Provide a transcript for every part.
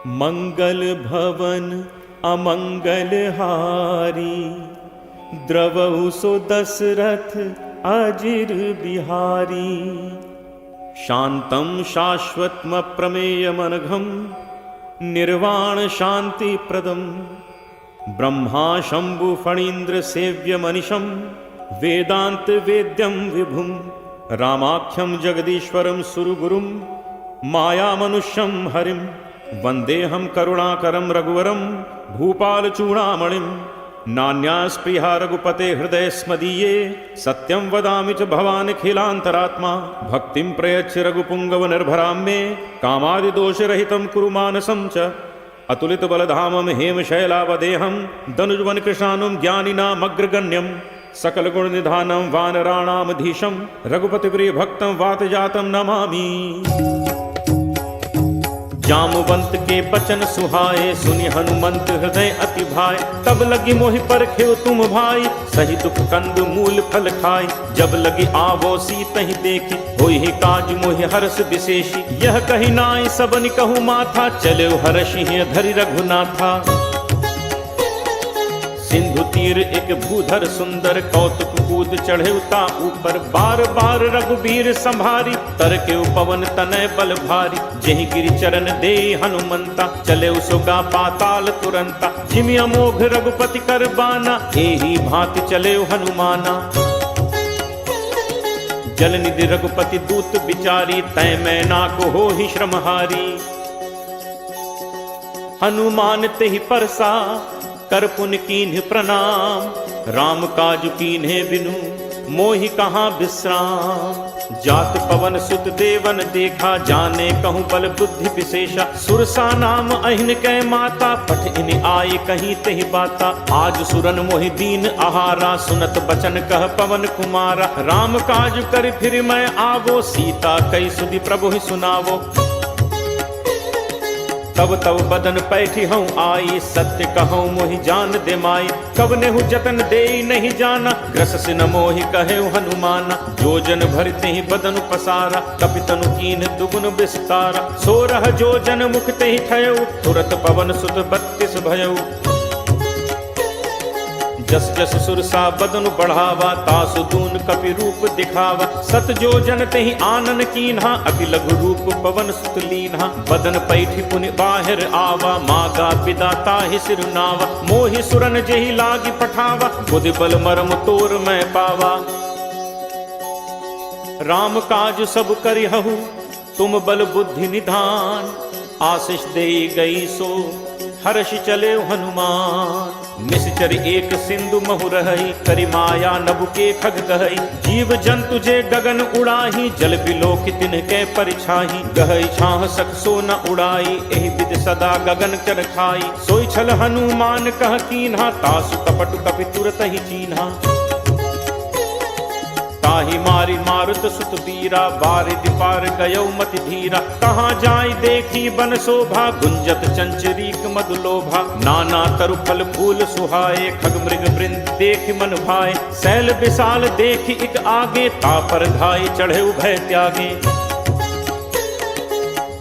मंगल भवन अमंगल हारी, द्रवहु सो दशरथ अजिर बिहारी। शांतं शाश्वतम प्रमेयमनघं, निर्वाण शांति प्रदम। ब्रह्मा शंभु फणीन्द्र सेव्य मनिशं, वेदांत वेद्यं विभुं। रामाख्यं जगदीश्वरं सुरगुरुं, माया मनुष्यं हरिं। वंदेहं करुणाकरं रघुवरं, भूपाल चूड़ामणिं। नान्यास्पृहा रघुपते हृदय स्मदीये, सत्यं वदामि च भवान् खिलान्तरात्मा। भक्तिं प्रयच्छ रघुपुंगव निर्भरां मे, कामादिदोषरहितं कुरु मानसं च। अतुलित बलधामं हेमशैलावदेहं, दनुजवन कृशानुं ज्ञानिनामग्रगण्यं। सकल गुण निधानं वानराणामधीशं, रघुपति प्रिय भक्तं वातजातं नमामि। जामवंत के बचन सुहाए, सुनि हनुमंत हृदय अति भाए। तब लगी मोहि परखेउ तुम भाई, सही दुख कंद मूल फल खाई। जब लगी आवो सीतहि देखी, होई ही काज मोहि हर्ष विशेषी। यह कही नाई सबनि कहु माथा, चले हर्षि धरि रघुनाथा। सिंधु तीर एक भूधर सुंदर, कौतुक कूद चढ़े ता ऊपर। बार बार रघुबीर संभारी, तर के पवन तनय बल भारी। जेहि गिरि चरण दे हनुमंता, चले सुगा पाताल तुरंता। जिमि अमोघ रघुपति कर बाना, एहि भांति चले हनुमाना। जल निधि रघुपति दूत बिचारी, तय मैं नाको हो ही श्रमहारी। हनुमान तेहि परसा, कर पुन कीन्ह प्रणाम। राम काज कीन्हे बिनु, मोहि कहाँ विश्राम। जात पवन सुत देवन देखा, जाने कहूँ बल बुद्धि विशेषा। सुरसा नाम अहिन कै माता, पठ इन आए कहीं तेहि बाता। आज सुरन मोहि दीन आहारा, सुनत बचन कह पवन कुमारा। राम काज कर फिर मैं आवो, सीता कई सुधि प्रभु ही सुनावो। तब तब बदन पैठी हूँ आई, सत्य कहूँ मोहि जान दे माई। कब नेहु जतन दे नहीं जाना, ग्रस सिन मोहि कहे हनुमाना। जो जन भरते ही बदन पसारा, कपितनु कीन दुगुन विस्तारा। सोरह जो जन मुख ते ही ठयऊ, तुरत पवन सुत 32 भयऊ। जस जस सुरसा बदनु बढ़ावा, तासु दून कपि रूप दिखावा। सत जो जन तेहि आनन कीन्हा, अति लघु रूप पवन सुत लीन्हा। बदन पैठी पुनि बाहिर आवा, मागा पिदाता ही सिरुनावा। मोहि सुरन जेहि लागी पठावा, बुद्धि बल मरम तोर मैं पावा। राम काज सब करिहु, तुम बल बुद्धि निधान। आशीष दे गई सो, हर्ष चले हनुमान। निश्चर एक सिंधु महु रही, करि माया नभु के खग कहई। जीव जंतु जे गगन उड़ाही, जल बिलोक तिनके परिछाही। गहई छाह सख सो न उड़ाई, एहि विधि सदा गगन चर खाई। सोई छल हनुमान कह कीन्हा, तासु कपट कपि तुरत ही चीन्हा। ताहि मारी मारुत सुत बीरा, बारिधि पार गयौ मति धीरा। कहाँ जाय देखी बन शोभा, गुंजत चंचरीक मधुलोभा। नाना तरु फल फूल सुहाए, खग मृग वृंद देख मन भाए। शैल विशाल देखी इक आगे, तापर धाय चढ़े भय त्यागे।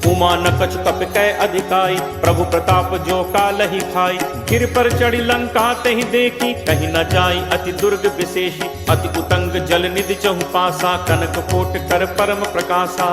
उमा न कछु कप कै अधिकाई, प्रभु प्रताप जो कालहि खाई। गिर पर चढ़ी लंका तेहि देखी, कहीं न जाई अति दुर्ग विशेषी। अति उतंग जल निधि चहु पासा, कनक कोट कर परम प्रकाशा।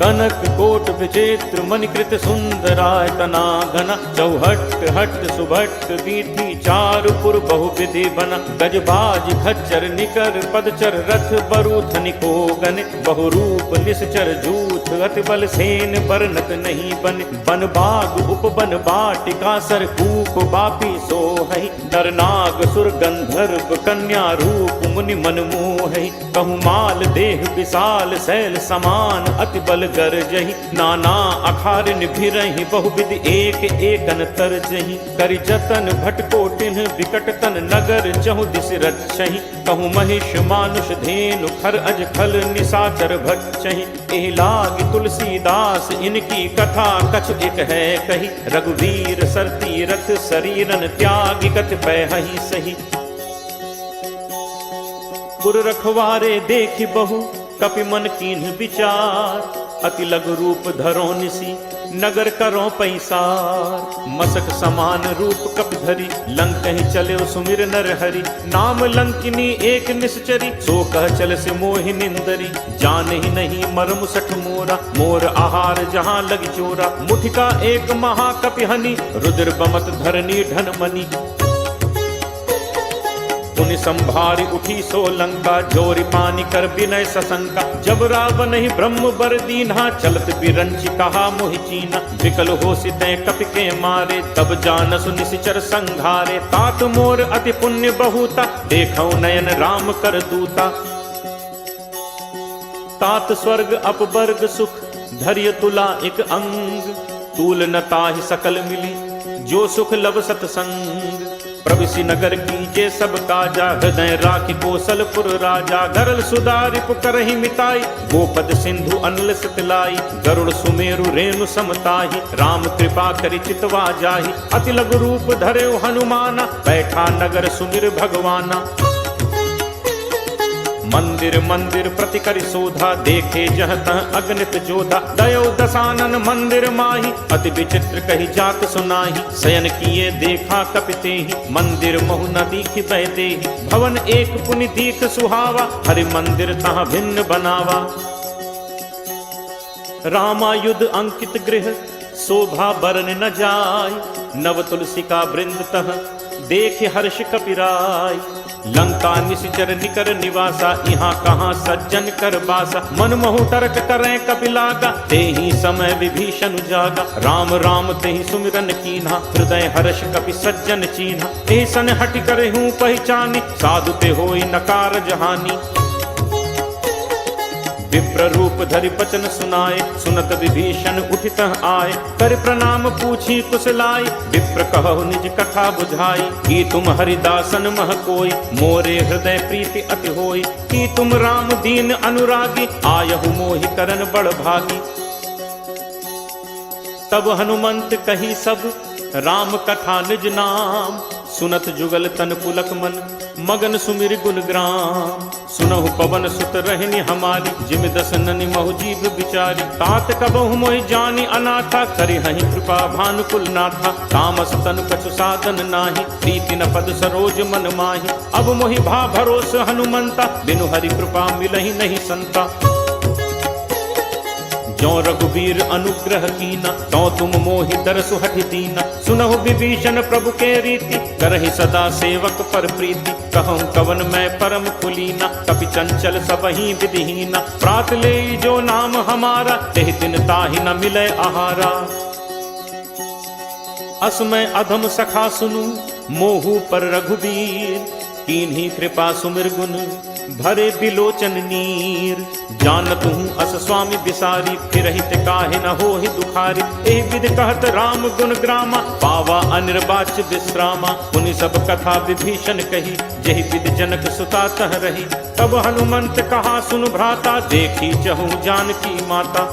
कनक कोट विचित्र मणिकृत सुंदरायतना घना। चौहट हट सुभट वीथी, चारु पुर बहुविधि बना। गजबाज खच्चर निकर पदचर, रथ बरु धनिको गन। बहुरूप निश्चर जूथ, अति बल सेन बरनत नहीं बन। बन बाग उपवन बाटिका, सर कूप बापी सोहई। नर नाग सुर गंधर्व कन्या, रूप मुनि मन मोहई। कहु माल देह विशाल, शैल समान अति बल गरजहि। नाना अखारिन भिरहि, बहुविधि एक एकन तरजहि। करि जतन भटकोटिन, विकट तन नगर चहु दिस रक्षहि। कहु महिष मानुष धेनु, खर अज खल निशाचर भक्षहि। एहि लागी तुलसीदास, इनकी कथा कछु एक है कही। रघुवीर सर तीरथ, शरीरन त्यागी कत पैहि सही। पुर रखवारे देखि बहु, कपि मन कीन्ह विचार। अति लघु रूप धरो निसी नगर करो पैसार। मसक समान रूप कपि धरी लंक कहीं चले सुमिर नर हरि। नाम लंकिनी एक निश्चरी सो कह चल से मोहि निंदरी। जान ही नहीं मर्म सठ मोरा मोर आहार जहाँ लग चोरा। मुठिका एक महाकपि हनि रुद्र बमत धरनी धन मनी। पुनि संभारी उठी सो लंका जोरी पानी कर विनय सशंका। जब रावण ही ब्रह्म बर दीन्हा चलत बिरंच कहा मोहि चीना। विकल हो सिते कपि के मारे तब जानसु निशिचर संघारे। तात मोर अति पुण्य बहुता देखौ नयन राम कर दूता। तात स्वर्ग अपवर्ग सुख धैर्य तुला एक अंग। तूल न ताहि सकल मिली जो सुख लब सतसंग। प्रविशि नगर कीजे सब काजा हृदय राखि कौशलपुर राजा। गरल सुधारि पुकरहि मिताई गोपद सिंधु अनल सतलाई। गरुड़ सुमेरु रेणु समताहि राम कृपा करि चितवा जाहि। अति लघु रूप धरे हनुमाना बैठा नगर सुमिर भगवाना। मंदिर मंदिर प्रति करि शोधा देखे जह तह अगणित जोधा। दयो दसानन मंदिर माही अति विचित्र कही जात सुनाही। शयन किए देखा कपिते ही मंदिर महु न दीखि बहते ही। भवन एक पुनि दीख सुहावा हरि मंदिर तहाँ भिन्न बनावा। रामायुध अंकित गृह शोभा बरन न जाय। नव तुलसिका वृंद तह देख हर्ष कपिराय। लंका निशिचर निकर निवासा यहाँ कहाँ सज्जन कर बासा। मन महु तर्क करें कपिलागा तेहि समय विभीषण जागा। राम राम तेहि सुमिरन कीन्हा हृदय हर्ष कपि सज्जन चीन्हा। एहि सन हटि कर हूँ पहचानी साधु ते होई नकार जहानी। विप्र रूप धरि बचन सुनाए सुनत विभीषण उठित आए। कर प्रणाम पूछी कुशलाई विप्र कहु निज कथा बुझाई। कि तुम हरिदासन मह कोई मोरे हृदय प्रीति अति होई। कि तुम राम दीन अनुरागी आयहु मोहि करन बड़ भागी। तब हनुमंत कही सब राम कथा निज नाम। सुनत जुगल तन पुलक मन मगन सुमिर गुण ग्राम। सुनहु पवन सुत रहनि हमारी जिम दस ननि महु जीव बिचारी। तात कबहु मोहि जानी अनाथा करि हहि कृपा भानुकुल नाथा। तामस तनु कछु साधन नाही प्रीति न पद सरोज मन माही। अब मोहि भा भरोस हनुमंता बिनु हरि कृपा मिलहि नहीं संता। जो रघुवीर अनुग्रह कीना तो तुम मोहि दरसु हठि दीना। सुनहु विभीषण प्रभु के रीति करहि सदा सेवक पर प्रीति। कहूँ कवन मैं परम कुलीना कपि चंचल सबहि विधिहीना। प्रात ले जो नाम हमारा तेहि दिन ताहि न मिले आहारा। असमय अधम सखा सुनु मोहु पर रघुवीर। कीन्ही कृपा सुमिर गुण भरे बिलोचन नीर। जानत हूँ अस स्वामी बिसारी फिरहित काहे न होहि दुखारी। एहि विधि कहत राम गुण ग्रामा पावा अनिर्वाच्य विश्रामा। पुनि सब कथा विभीषण कही जेहि विधि जनक सुता तह रही। तब हनुमंत कहा सुन भ्राता देखी चहु जानकी माता।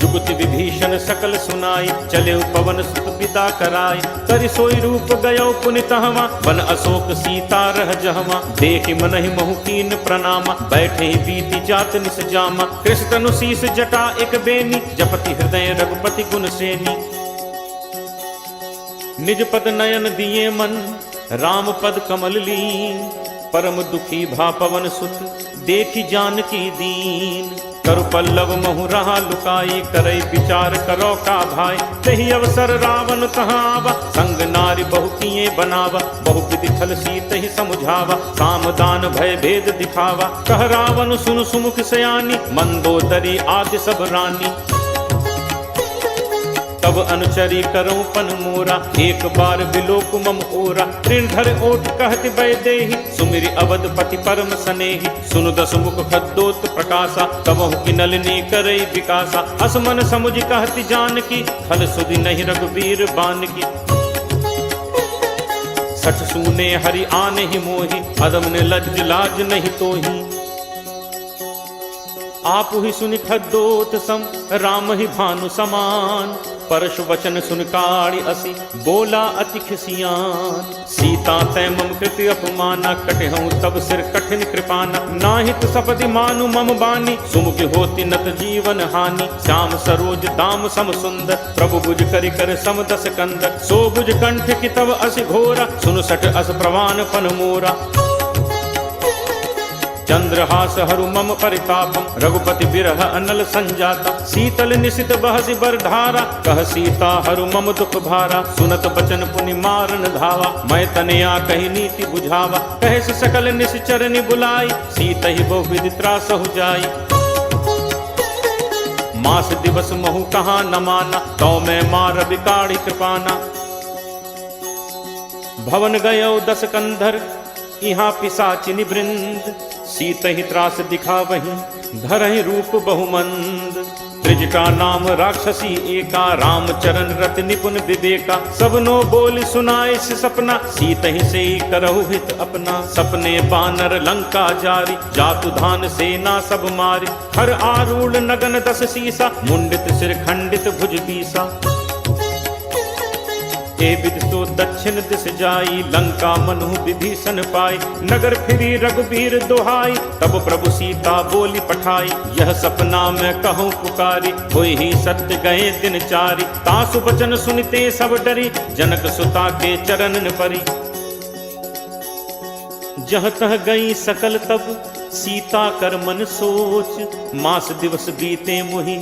जुगति विभीषण सकल सुनाई चले पवन सुत पिता कराई। करि सोई रूप गयो पुनि तहवा वन अशोक सीता रह जहवा। देखि मनहि महु कीन प्रणामा बैठे ही बीती जात निस जामा। कृष्ण तनु शीस जटा एक बेनी जपति हृदय रघुपति गुण सेनी। निज पद नयन दिए मन राम पद कमल लीन। परम दुखी भा पवन सुत देखि जानकी दीन। करु पल्लव महु रहा लुकाई करई विचार करो का भाई। तही अवसर रावण तहाँ आवा संग नारी बहु किए बनावा। बहु विधि छल सीत ही समुझावा साम दान भय भेद दिखावा। कह रावण सुन सुमुख सयानी मंदोदरी आदि सब रानी। तब अनुचरी करो पन मोरा एक बार बिलोक मम ओरा। ऋण धर ओट कहति वैदेही सुमिरि अवधपति परम सनेही। सुनु दस मुख खद्दोत प्रकाशा कबहु की नलिनी करई विकासा। असमन समुझ कहति जानकी खल सुधि नहीं रघुवीर बानकी। सठ सूने हरि आने ही मोही अदम ने लज्ज लाज नहीं तोही। आप ही सुनि खद्दोत सम राम ही भानु समान। परश वचन सुन काढ़ी असी बोला अति खिसियान। सीता तै मम कृति अपमाना कटहूँ तब सिर कठिन कृपाना। नाहित सपदि मानु मम बानी सुमुख होती नत जीवन हानि। श्याम सरोज दाम सम सुंदर प्रभु भुज करि कर सम दस कंदर। सो भुज कंठ की तब असि घोरा सुन सट अस प्रवान पन मोरा। चंद्रहास हरु मम परितापम रघुपति बिरह अनल संजाता। शीतल निशित बहसि बर धारा कह सीता हरु मम दुख भारा। सुनत बचन पुनि मारन धावा मैं तनया कही नीति बुझावा। कहे सकल निश्चर बुलाई सीत ही बहु विधि त्रासहु जाई। मास दिवस महु कहाँ न माना तो मैं मार बिकाड़ी कृपाना। भवन गयो दस कंधर यहाँ पिशाचिनी वृंद। सीत ही त्रास दिखा वहीं धरहि रूप बहुमंद। त्रिजटा नाम राक्षसी एका रामचरण रत निपुण विवेका। सबनो बोल सुनाए सपना सीत ही से करहु हित अपना। सपने बानर लंका जारी जातु धान सेना सब मारी। हर आरूढ़ नगन दस सीसा मुंडित सिर खंडित भुज बीसा। विद तो दक्षिण दिस जाई लंका मनु विभीषण पाई। नगर फिरी रघुबीर दोहाई तब प्रभु सीता बोली पठाई। यह सपना मैं कहूँ पुकारी होई ही सत्य गए दिन चारी। तासु बचन सुनते सब डरी जनक सुता के चरणन परी। जह तह गई सकल तब सीता कर मन सोच। मास दिवस बीते मुहि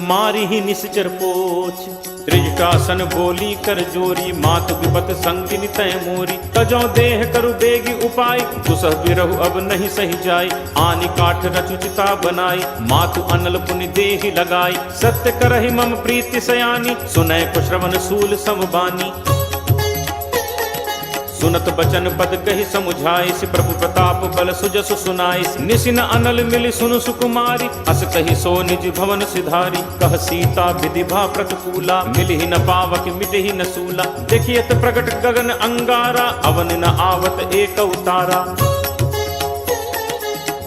मारी ही निश्चर पोच। त्रिजटासन बोली कर जोरी मात विपत संगिनी तय मोरी। तजो देह करु बेगी उपाय दुसह बिरहु अब नहीं सही जाय। आनि काठ रचुचिता बनाई मातु अनल पुनि देहि लगाई। सत्य करहि मम प्रीति सयानी सुनय कुश्रवण सूल समबानी। सुनत बचन पद कही समुझाइस प्रभु प्रताप बल सुजस सुनाइस। निसिन अनल मिलि सुनु सुकुमारी अस कही सो निज भवन सिधारी। कह सीता विधिभा प्रतिकूला मिलहि न पावक मिटहि न सूला। देखियत प्रगट गगन अंगारा अवन न आवत एक उतारा।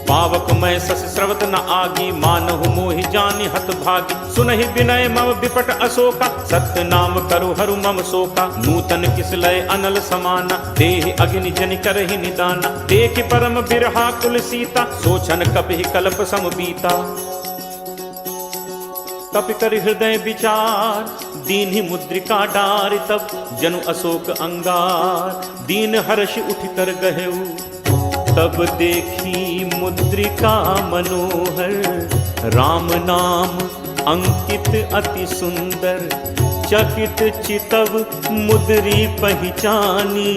पावक मैं सस स्रवत न आगी मानहु मोहि जानि हत भागी। सुनहि विनय मम विपट अशोका सत्य नाम करु हरु मम शोका। नूतन किसलय अनल समाना देहि अग्नि जनि करहि निदाना। देखि परम बिरहा कुल सीता सोचन कपि कल्प सम बीता। कपि कर हृदय विचार दीन ही मुद्रिका डार। तब जनु अशोक अंगार दीन हर्ष उठ कर गहेऊ। तब देखी मुद्रिका मनोहर राम नाम अंकित अति सुंदर। चकित चितव मुद्री पहचानी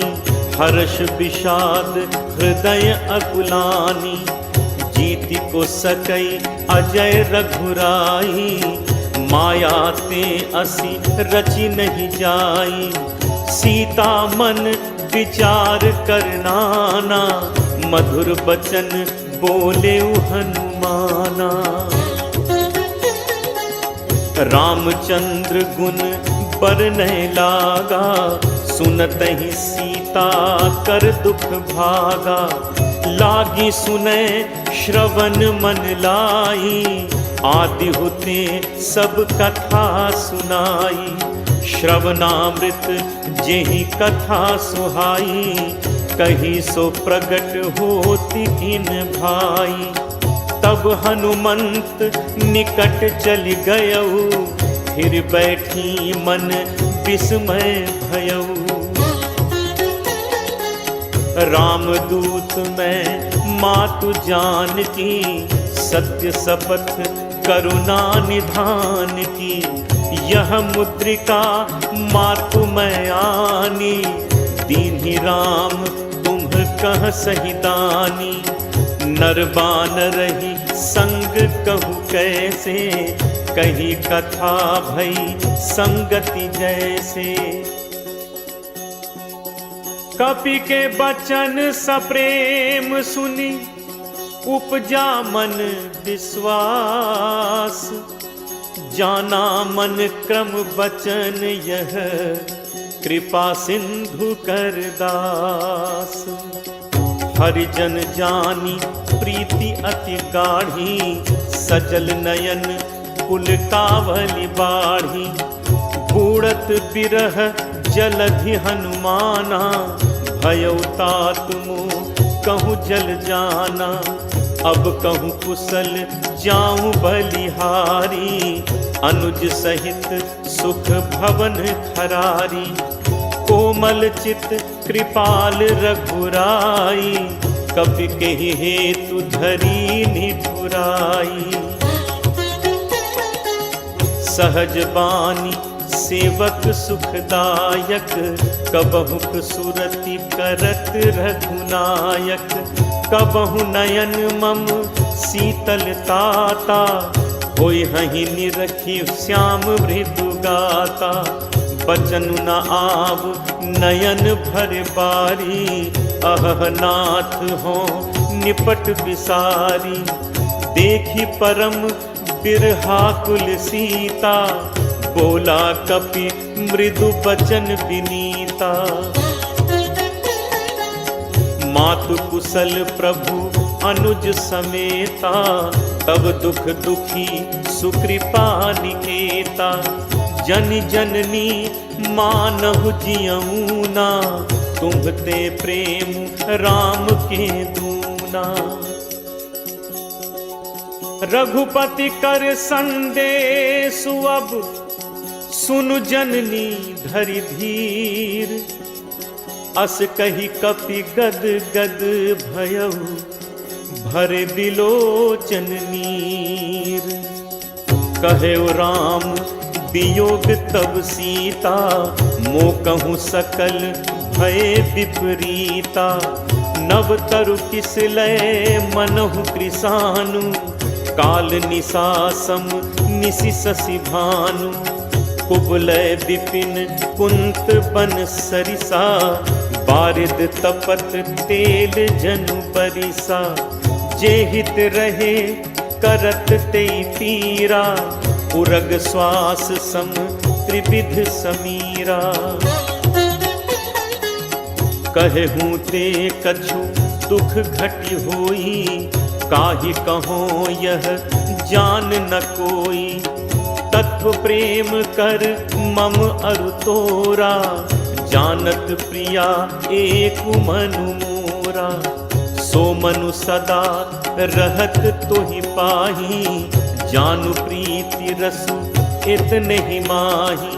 हर्ष विषाद हृदय अकुलानी। जीति को सकई अजय रघुराई माया ते असी रचि नहीं जाई। सीता मन विचार करनाना मधुर बचन बोले हनुमाना। रामचंद्र गुण बरनय लागा सुनत ही सीता कर दुख भागा। लागी सुने श्रवण मन लाई आदि होते सब कथा सुनाई। श्रवणामृत जेहि कथा सुहाई कही सो प्रगट होती किन भाई। तब हनुमंत निकट चली गयऊ फिर बैठी मन विस्मय भयऊ। रामदूत मैं मातु जान की सत्य शपथ करुणा निधान की। यह मुद्रिका मातु मैं आनी दीन्ही राम तुम कह सही दानी। नरबान रही संग कहु कैसे कही कथा भई संगति जैसे। कपि के बचन सप्रेम सुनी उपजा मन विश्वास। जाना मन क्रम बचन यह कृपा सिंधु कर दास। हरिजन जानी प्रीति अति गाढ़ी सजल नयन कुल कावली बाढ़ी। बूढ़त बिरह जलधि हनुमाना, भयउ तात मोह कहूँ जल जाना। अब कहूँ कुशल जाऊं बलिहारी, अनुज सहित सुख भवन खरारी। कोमल चित कृपाल रघुराई, कपि केहि हेतु धरी निठुराई। सहज बानी सेवक सुखदायक, कबहुक सुरति करत रघुनायक। कबहु नयन मम शीतल ताता, होय हहि निरखी श्याम मृदु गाता। बचनु न आव नयन भर बारी, अहह नाथ हो निपट बिसारी। देखी परम बिरहा कुल सीता, बोला कपि मृदु बचन विनीता। मातु कुशल प्रभु अनुज समेता, तब दुख दुखी सुकृपा निकेता। जन जननी मानहु जियऊना, तुम्हते प्रेम राम के दूना। रघुपति कर संदेशु अब, सुनु जननी धरि धीर। अस कही कपि गद गद भयउ, भरे बिलोचन नीर। कहेउ राम वियोग तब सीता, मो कहूँ सकल भय विपरीता। नव तरु किस लय मनहु कृसानु, काल निसासम निसि शशि भानु। कुबलय विपिन कुंत बन सरिसा, बारिद तपत तेल जनु परिसा। जे हित रहे करत ते पीरा, उरग श्वास सम त्रिविध समीरा। कहूँ ते कछु दुख घटि होई, काहि कहो यह जान न कोई। तत्व प्रेम कर मम अरु तोरा, जानत प्रिया एक मनु मोरा। सो मनु सदा रहत तोहि पाही, जानु प्रीति रसु इतने ही माही।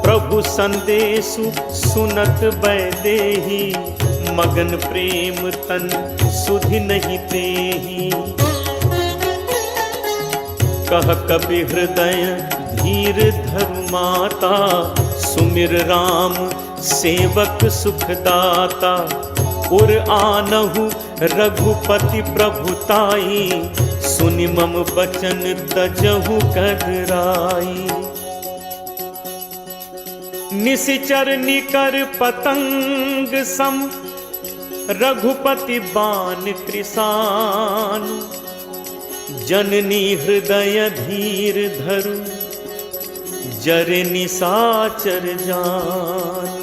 प्रभु संदेशु सुनत बैदेही, मगन प्रेम तन सुधि नहीं तेही। कह कपि हृदय धीर धरु माता, सुमिर राम सेवक सुखदाता। उर आनहु रघुपति प्रभुताई, सुनि मम बचन तजहु कदराई। निशिचर निकर पतंग सम, रघुपति बान कृसान। जननी हृदय धीर धरु, जरे निसाचर जान।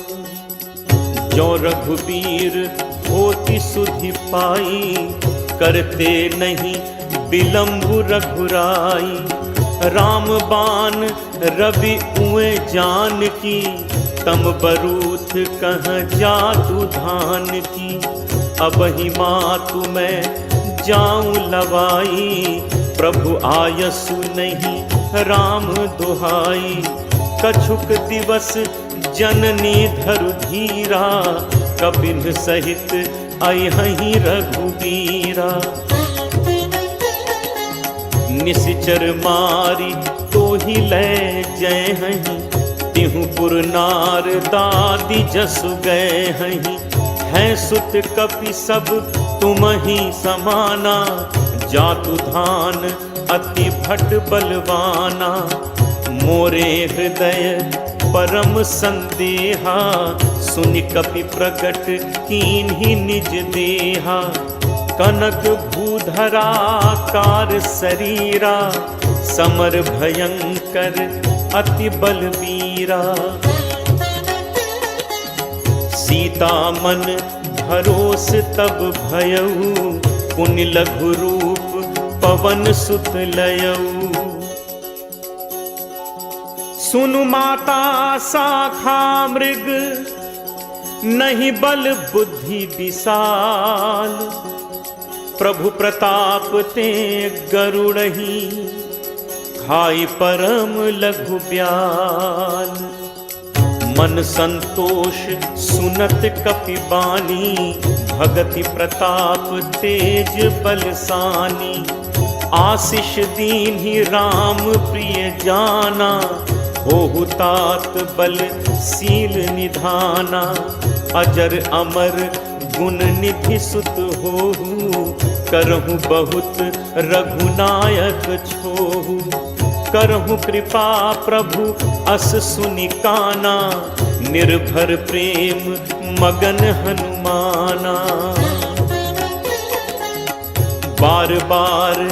जो रघुबीर होति सुधि पाई, करते नहीं विलंबु रघुराई। राम बान रवि उए जान की, तम बरूथ कह जातु धान की। अब ही मातु मैं जाऊं लवाई, प्रभु आयसु नहीं राम दुहाई। कछुक दिवस जननी धरु धीरा, कपिन सहित अयहि रघुबीरा। निशिचर मारी तो ही ले जय हहीं, तिहु पुर नार दादी जसु गए हहीं। हैं सुत कपि सब तुम ही समाना, जातु धान अति भट बलवाना। मोरे हृदय परम संदेहा, सुनि कपि प्रगट कीन्ही निज देहा। कनक भूधरा कार शरीरा, समर भयंकर अति बलबीरा। सीता मन भरोस तब भयऊ, पुनि लघु रूप पवन सुत लयऊ। सुनु माता शाखा मृग, नहीं बल बुद्धि विशाल, प्रभु प्रताप ते गरुड़ही, खाई परम लघु ब्याल। मन संतोष सुनत कपि बानी, भगति प्रताप तेज बलसानी। आशीष दीन्हि राम प्रिय जाना, होहु तात बल सील निधाना। अजर अमर गुण निधि सुत होहु, करहु बहुत रघुनायक छोहु। करहु कृपा प्रभु अस सुनि काना, निर्भर प्रेम मगन हनुमाना। बार बार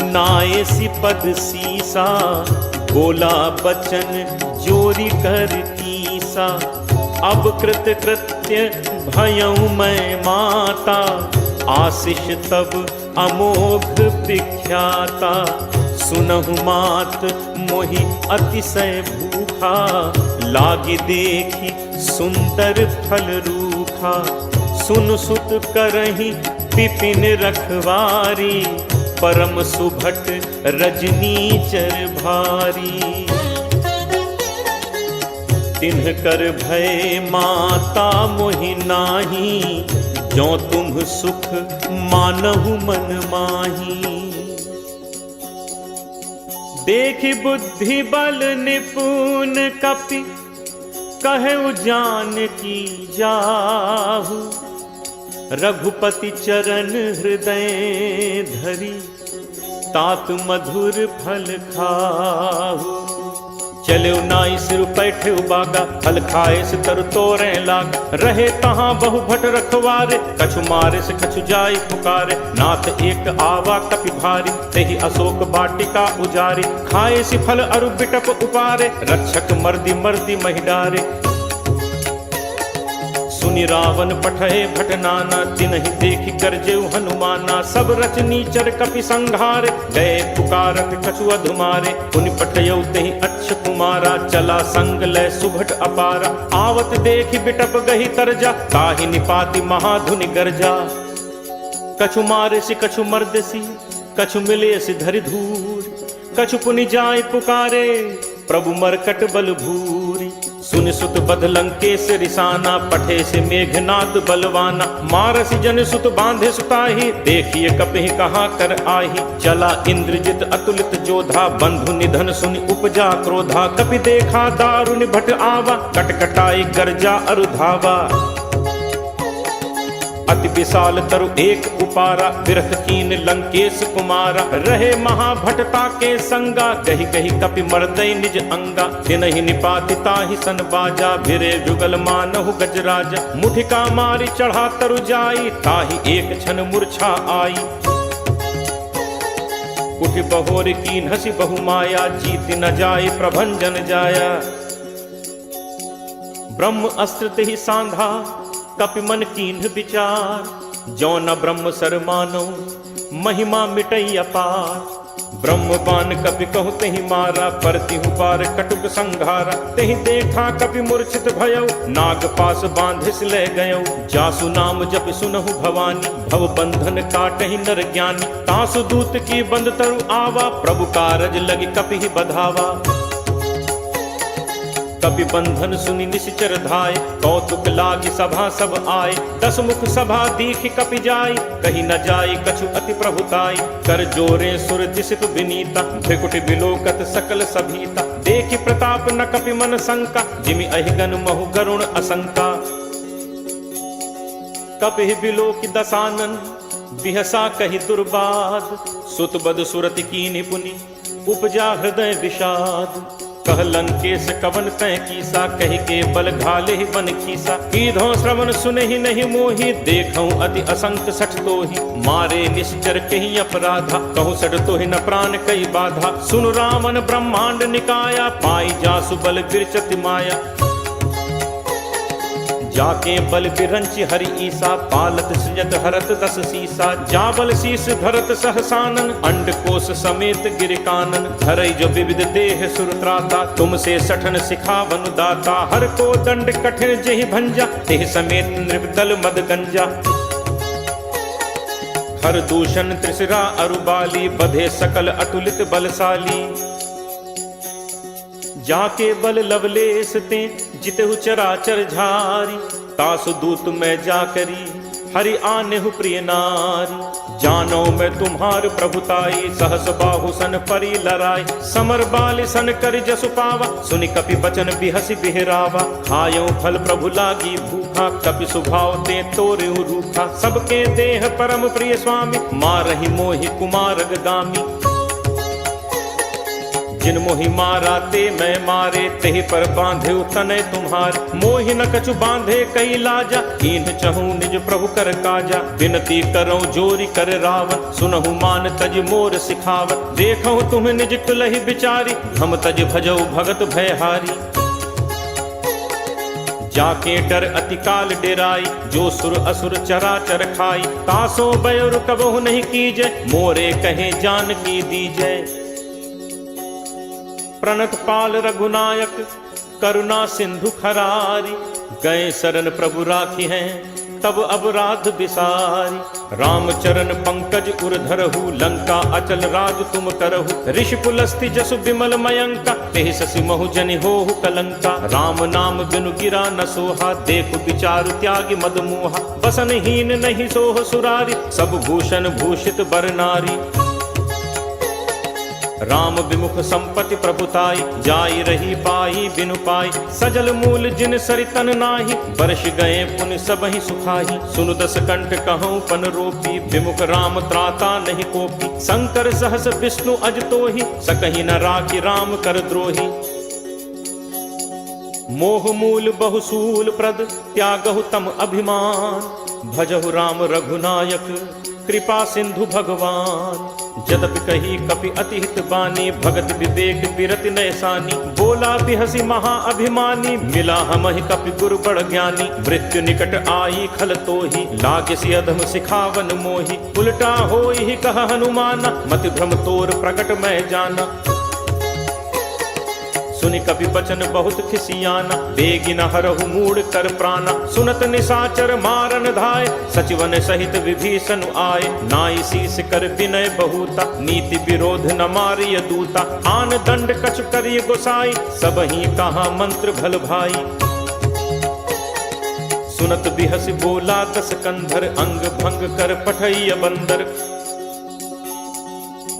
नायसी पद सीसा, बोला बचन जोरी कर कीसा। अब कृत कृत्य भयउ मैं माता, आशीष तब अमोघ विख्याता। सुनहु मात मोहि अतिशय भूखा, लागी देखी सुंदर फल रूखा। सुन सुत करहि विपिन रखवारी, परम सुभट रजनीचर भारी। तिन्ह कर भय माता मोहि नाही, जो तुम सुख मानहु मन माही। देखि बुद्धि बल निपुण कपि, कहु जानकी जाहु। रघुपति चरण हृदय धरी, तात मधुर फल खाहु। चले नाई सिर पैठे बागा, फल खाए से तरु तोरे लाग। रहे तहाँ बहु भट रखवारे, कछु मारे से कछु जाई पुकारे। नाथ एक आवा कपि भारी, तेहि अशोक वाटिका उजारी। खाए सी फल अरु बिटप उपारे, रक्षक मर्दी मर्दी महि डारे। सुनि रावण पठए भट नाना, तिन्हि देखि कर जेउ हनुमाना। सब रचनीचर कपि संघारे, गए पुकारत कछु अधुमारे। पुनि पठयउ तेहि अच्छ कुमारा, चला संग लय सुभट अपारा। आवत देखि बिटप गही तरजा, ताहि निपाति महाधुनि गर्जा। कछु मारे सि कछु मर्दसी, कछु मिले सि धरि धूर। कछु पुनि जाय पुकारे, प्रभु मरकट बल भूरी। सुन सुत बध लंकेश रिसाना, पठे से मेघनाद बलवाना। मारस जन सुत बांधे सुताही, देखिए कपि कहाँ कर आही। चला इंद्रजित अतुलित जोधा, बंधु निधन सुनि उपजा क्रोधा। कपि देखा दारुनि भट आवा, कटकटाई गर्जा अरु धावा। अति विशाल तरु एक उपारा, बिरथ कीन लंकेश कुमारा। रहे महाभटता के संगा, कही कही कपि मर्दय निज अंगा। तिनहि निपाति ताहि सन बाजा, भिरे जुगल मानहु गजराजा। मुठिका मारी चढ़ा तरु जाई, ताहि एक क्षण मूर्छा आई। उठि बहोर कीन हसी बहु माया, जीत न जाय प्रभंजन जाया। ब्रह्म अस्त्र तेहि सांधा, कपि मन कीन्ह विचार। जो न ब्रह्म सर मानो, महिमा मिटई अपार। ब्रह्म बान कपि कहु तेहि मारा, परतिहु पार कटुक संघारा। तेहि देखा कपि मूर्छित भयउ, नाग पास बांधिस ले गयउ। जासु नाम जप सुनहु भवानी, भव बंधन काटहि नर ज्ञानी। तासु दूत की बंद तरु आवा, प्रभु कारज लगी कपि बधावा। कपि बंधन सुनि निश्चर धाय, कौतुक लागी सभा सब आए। दस मुख सभा दीखि कपि जाई, कही न जाई कछु अति प्रभुताई। कर जोरे सुर दिसित विनीता, भृकुटि बिलोकत सकल सभीता। देखि प्रताप न कपि मन शंका, जिमि अहिगन महु गरुण असंका। कपि बिलोकि दसानन, बिहसा कहि दुर्बाद। सुत बद सुरति कीन्हि पुनि, उपजा हृदय विषाद। कह लंकेश कवन तय कीसा, कहि के बल घाले ही बन खीसा। कीधो श्रवण सुनहि नहीं मोहि, देखऊं अति असंक सठ तोहि। मारे निश्चर कहि अपराधा, कहूँ सठ तोहि न प्राण कई बाधा। सुन रामन ब्रह्मांड निकाया, पाई जासु बल बिरचति माया। जाके बल बिरंच हरि ईसा, पालत सृजत हरत दस सीसा। जाबल शीस धरत सहसानन, अंड कोश समेत गिर कानन। धरई जो विविध देह सुरत्राता, तुमसे सठन सिखावन दाता। हर को दंड कठिन जेहि भंजा, तेह समेत नृपदल मद गंजा। हर दूषण त्रिशिरा अरुबाली, बधे सकल अतुलित बलशाली। जाके बल लवलेस ते, जितहु चराचर झारी। तासु दूत मैं जाकरी, हरि आनेहु प्रिय नारी। जानो मैं तुम्हार प्रभुताई, सहस बाहु सन परी लराई। समर बाल सन कर जसु पावा, सुनि कपि बचन बिहसि बिहरावा। खायो फल प्रभु लागी भूखा, कपि सुभाव ते तोरेउ रूखा। सबके देह परम प्रिय स्वामी, मारहि मोहि कुमारग गामी। जिन मोहि मारा ते मैं मारे, तेहि पर बांधे तनय तुम्हारे। मोहि न कछु बांधे कई लाजा, कीन्ह चहूँ निज प्रभु कर काजा। विनती करऊँ जोरी कर रावण, सुनहु मान तज मोर सिखावत। देखहु तुम निज कुलहि बिचारी, हम तज भजऊ भगत भयहारी। जाके डर अति काल डेराई, जो सुर असुर चराचर खाई। तासो बयुर कबहु नहीं कीजय, मोरे कहे जान की दीजय। प्रणत पाल रघुनायक, करुणा सिंधु खरारी। गए शरण प्रभु राखी हैं, तब अपराध बिसारी। रामचरण पंकज उर धरहु, लंका अचल राज तुम करहु। ऋषि पुलस्ति जसु विमल मयंका, तेहि शशि महु जनि होहु कलंका। राम नाम बिनु गिरा न सोहा, देखु विचारु त्यागी मद मोहा। बसन हीन नहीं सोह सुरारी, सब भूषण भूषित बर नारी। राम विमुख संपत्ति प्रभुताई, जाई रही पाई बिनु पाई। सजल मूल जिन सरितन नाही, बरस गए पुनि सबहि सुखाही। सुनु दस कंठ कहूँ पन रोपी, विमुख राम त्राता नहीं कोपी। शंकर सहस विष्णु अज तोहि, सकहि न राखी राम कर द्रोही। मोह मूल बहुसूल प्रद, त्यागहु तम अभिमान। भजहु राम रघुनायक, कृपा सिंधु भगवान। जदपि कही कपि अति हित बानी, भगत विवेक बिरति नैसानी। बोला बिहसी महा अभिमानी, मिला हमहि कपि गुरु बड़ ज्ञानी। मृत्यु निकट आई खल तोहि, लागसी अधम सिखावन मोहि। उल्टा होई ही कह हनुमाना, मति भ्रम तोर प्रकट मैं जाना। सुनि कपि बचन बहुत खिसियाना, बेगिन हरहु मूढ़ कर प्राणा। सुनत निशाचर मारन धाय, सचिवन सहित विभीषण आए। नाई शीस कर विनय बहुता, नीति विरोध न मारिय दूता। आन दंड कछु करिय गोसाई, सबहि कहा मंत्र भल भाई। सुनत बिहस बोला दस कंधर, अंग भंग कर पठैय बंदर।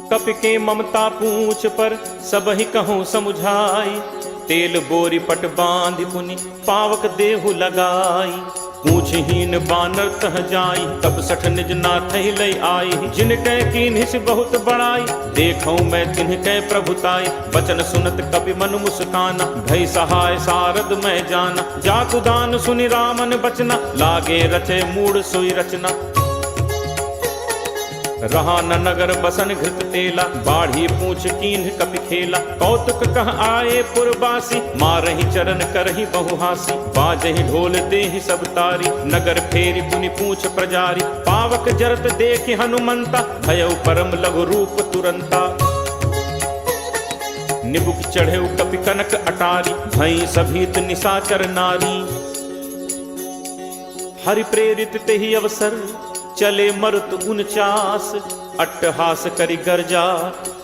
कपि के ममता पूछ पर, सबहि कहूँ समुझाई। तेल बोरी पट बांधि पुनि, पावक देहु लगाई। पूछहीन बानर तह जाई, तब सठ निज नाथ लई आई। जिनकै कीन्हिस बहुत बड़ाई, देखऊँ मैं तिनकै प्रभुताई। बचन सुनत कपि मन मुस्काना, भई सहाय सारद मैं जाना। जातु दान सुनि रामन बचना, लागे रचे मूढ़ सोई रचना। रहा न नगर बसन घृत तेला, बाढ़ी पूछ कीन्ह कपि खेला। कौतुक कह आए पुरबासी, मारहि चरण करहि बहुहासी। बाजहि ढोल देहि सब तारी, नगर फेरि पुनि पूछ प्रजारी। पावक जरत देखि हनुमंता, भयउ परम लघु रूप तुरंता। निबुक चढ़ेउ कपि कनक अटारी, भई सभीत निशाचर नारी। हरि प्रेरित तेहि अवसर, चले मरुत 49। अट्टहास करि गर्जा,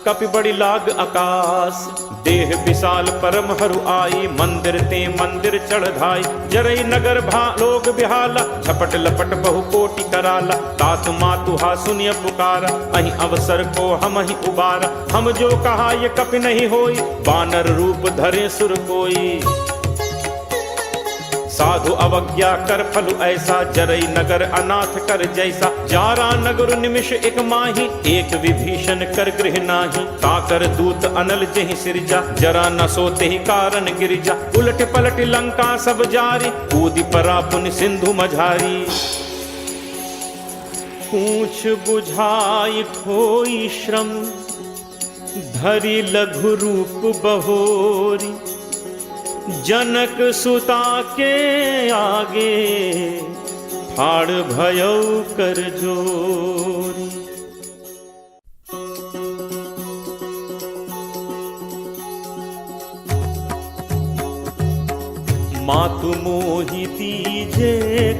कपि बड़ी लाग आकाश। देह विशाल परम हरु आई, मंदिर ते मंदिर चढ़ धाई। जरई नगर लोग बिहाला, झपट लपट बहु कोटि कराला। तात मातुहा सुनिय पुकारा, अहि अवसर को हम ही उबारा। हम जो कहा ये कपि नहीं होई, बानर रूप धरे सुर कोई। साधु अवज्ञा कर फलु ऐसा, जरई नगर अनाथ कर जैसा। जारा नगर निमिष एक माही, एक विभीषण कर गृह नाही। ताकर दूत अनल जहि सिरजा, जरा न सोते ही कारण गिरिजा। उलट पलट लंका सब जारी, कूदि परा पुनि सिंधु मझारी। पूछ बुझाई खोई श्रम, धरि लघु रूप बहोरी। जनक सुता के आगे ठाड़ भयौ कर जोरी। मातु मोहि दीजे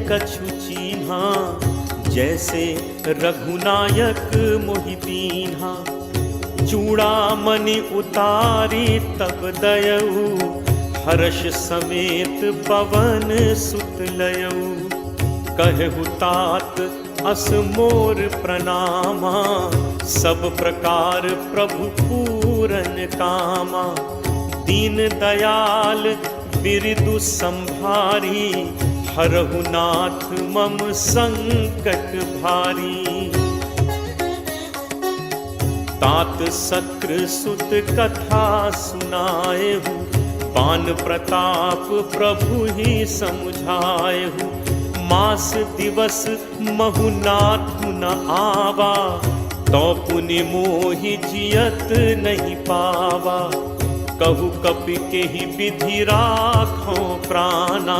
कछु चीन्हा, जैसे रघुनायक मोहि दीन्हा। चूड़ामणि उतारी तब दयऊ, हर्ष समेत पवन सुत लयऊ। कहु तात अस मोर प्रणामा, सब प्रकार प्रभु पूरन कामा। दीन दयाल बिरदु संभारी, हरहु नाथ मम संकट भारी। तात शक्र सुत कथा सुनाएहु, बान प्रताप प्रभु ही समुझाएहु। मास दिवस महु नाथ न आवा, तो पुनि मोहि जियत नहीं पावा। कहु कपि के ही विधि राखो प्राणा,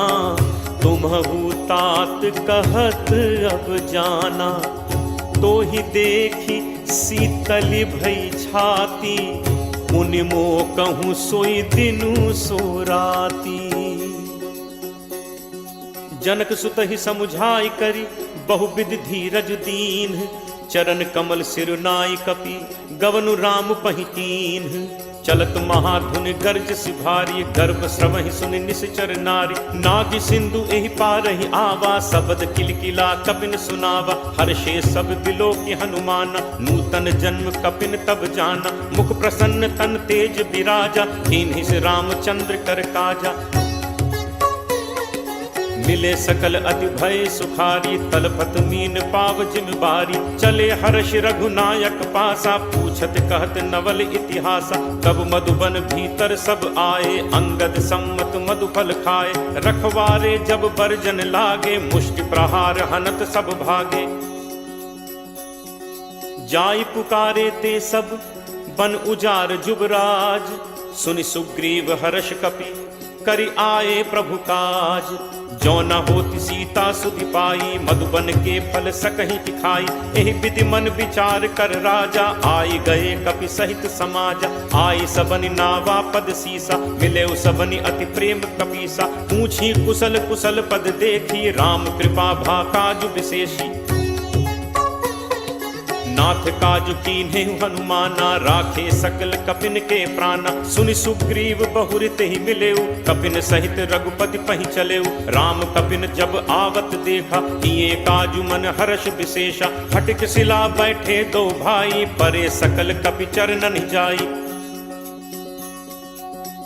तुम्हु तात कहत अब जाना। तो ही देखी शीतली भई छाती, मुनि मो कहूँ सोई दिनु सो राती। जनक सुत ही समुझाई करी, बहुविध धीरज दीन। चरण कमल सिर नाई कपि, गवनु राम पहितीन। चलत महाधुन गर्ज सिभारी, गर्भ श्रवहि सुनि निश्चर नारी। नाग सिंधु एहि पारहि आवा, शब्द किलकिला कपिन सुनावा। हर्षे सब बिलोकि हनुमान, नूतन जन्म कपिन तब जाना। मुख प्रसन्न तन तेज विराजा, कीन्हि से रामचंद्र कर काजा। मिले सकल अति भय सुखारी, तलपत मीन पाव जिम बारी। चले हर्ष रघुनायक पासा, पूछत कहत नवल इतिहासा। कब मधुबन भीतर सब आए, अंगद सम्मत मधुफल खाए। रखवारे जब बरजन लागे, मुष्टि प्रहार हनत सब भागे। जाई पुकारे ते सब बन उजार जुबराज। सुनि सुग्रीव हर्ष कपि, करि आए प्रभु काज। जो न होती सीता सुधि पाई, मधुबन के फल सकहि खाई। एहि विधि मन विचार कर राजा, आई गए कपि सहित समाजा। आई सबनि नावा पद सीसा, मिले सबनि अति प्रेम कपीसा। पूछी कुशल कुशल पद देखी, राम कृपा भा काजु विशेषी। नाथ काजु कीन्हे हनुमाना, राखे सकल कपिन के प्राणा। सुनि सुग्रीव बहुरित ही मिलेऊ, कपिन सहित रघुपति पहि चलेऊ। राम कपिन जब आवत देखा, किए काजु मन हर्ष विशेषा। हटिक शिला बैठे दो भाई, परे सकल कपि चरणन जाई।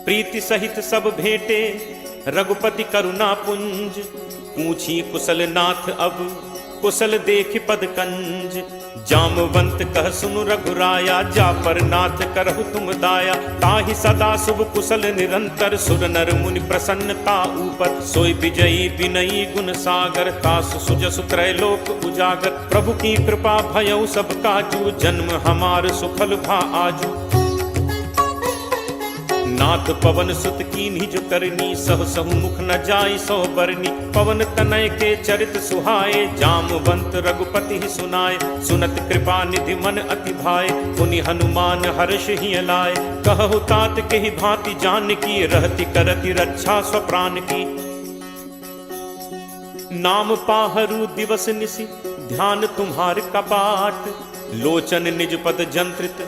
प्रीति सहित सब भेंटे, रघुपति करुणा पुंज। पूछी कुशल नाथ अब, कुशल देखि पद कंज। जामवंत कह सुनु रघुराया, जा पर नाथ करहु तुम दाया। ताहि सदा शुभ कुशल निरंतर, सुर नर मुनि प्रसन्नता ऊपर। सोई विजयी विनयी गुण सागर, तासु सुजसु त्रैलोक उजागर। प्रभु की कृपा भयउ सब काजू, जन्म हमार सुफल भा आजू। नाथ पवन सुत कीन्हि जो करनी, सह सहु मुख न जाई सो बरनी। पवन तनय के चरित सुहाए, जामवंत रघुपति ही सुनाए। सुनत कृपा निधि मन अति भाए, पुनि हनुमान हर्ष ही लाए। कहु तात के ही भांति जान की, रहति करति रक्षा स्वप्राण की। नाम पाहरु दिवस निशि, ध्यान तुम्हार कपाट। लोचन निज पद जंत्रित,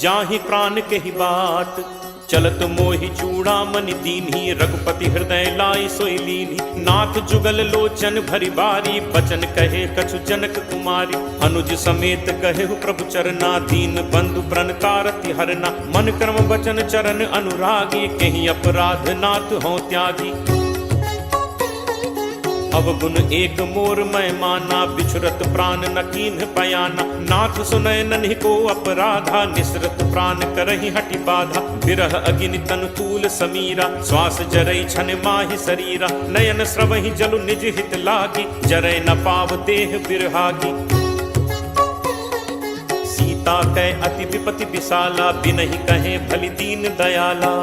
जाहि प्राण के ही बाट। चलत मोहि चूड़ामणि दीन्ही, रघुपति हृदय लाई सोई लीन्ही। नाथ जुगल लोचन भरी बारी, बचन कहे कछु जनक कुमारी। अनुज समेत कहेहु प्रभु चरना, दीन बंधु प्रण कारति हरना। मन क्रम वचन चरण अनुरागी, कहीं अपराध नाथ हों त्यागी। अवगुण एक मोर मैं माना, बिछुरत प्राण न कीन्ह पयाना। नाथ सुनय नन्हि को अपराधा, निसरत प्राण करहि हटि बाधा। विरह अग्नि तन तूल समीरा, श्वास जरई छन माहि शरीरा। नयन स्रवहि जलु निज हित लागी, जरय न पाव देह बिरहागी। सीता कै अति विपति विशाला, बिनहि कहे भलि दीन दयाला।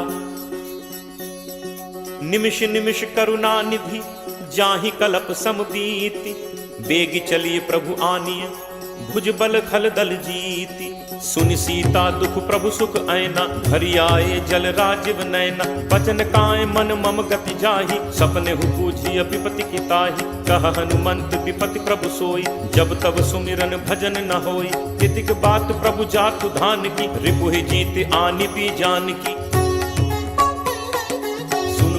निमिष निमिष करुणा निधि जाहि कलप सम बीती, बेगी चलिए प्रभु आनिय भुज बल खल दल जीती। सुनि सीता दुख प्रभु सुख ऐना, हरि आए जल राजीव नैना। बचन काय मन मम गति जाहि, सपने हु पूजिय विपति की ताहि। कह हनुमंत विपति प्रभु सोई, जब तब सुमिरन भजन न होई। तितिक बात प्रभु जातु धान की, रिपुहि जीत आनि भी जान की।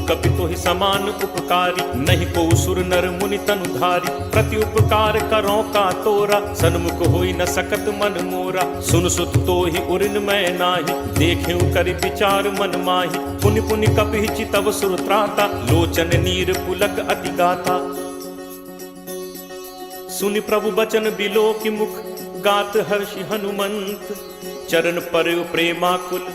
कपि तोहि समान उपकारी, नहीं को सुर नर मुनि तनुधारी। प्रति उपकार करो का तोरा, सन्मुख होई न सकत मन मोरा। सुन सुत तोहि उरिन मैं नाही, देखेउ करि विचार मन माही। पुनि पुनि कपि चितव सुर त्राता, लोचन नीर पुलक अति गाता। सुनि प्रभु बचन बिलो की मुख, गात हर्षि हनुमंत। चरण पर प्रेमाकुल,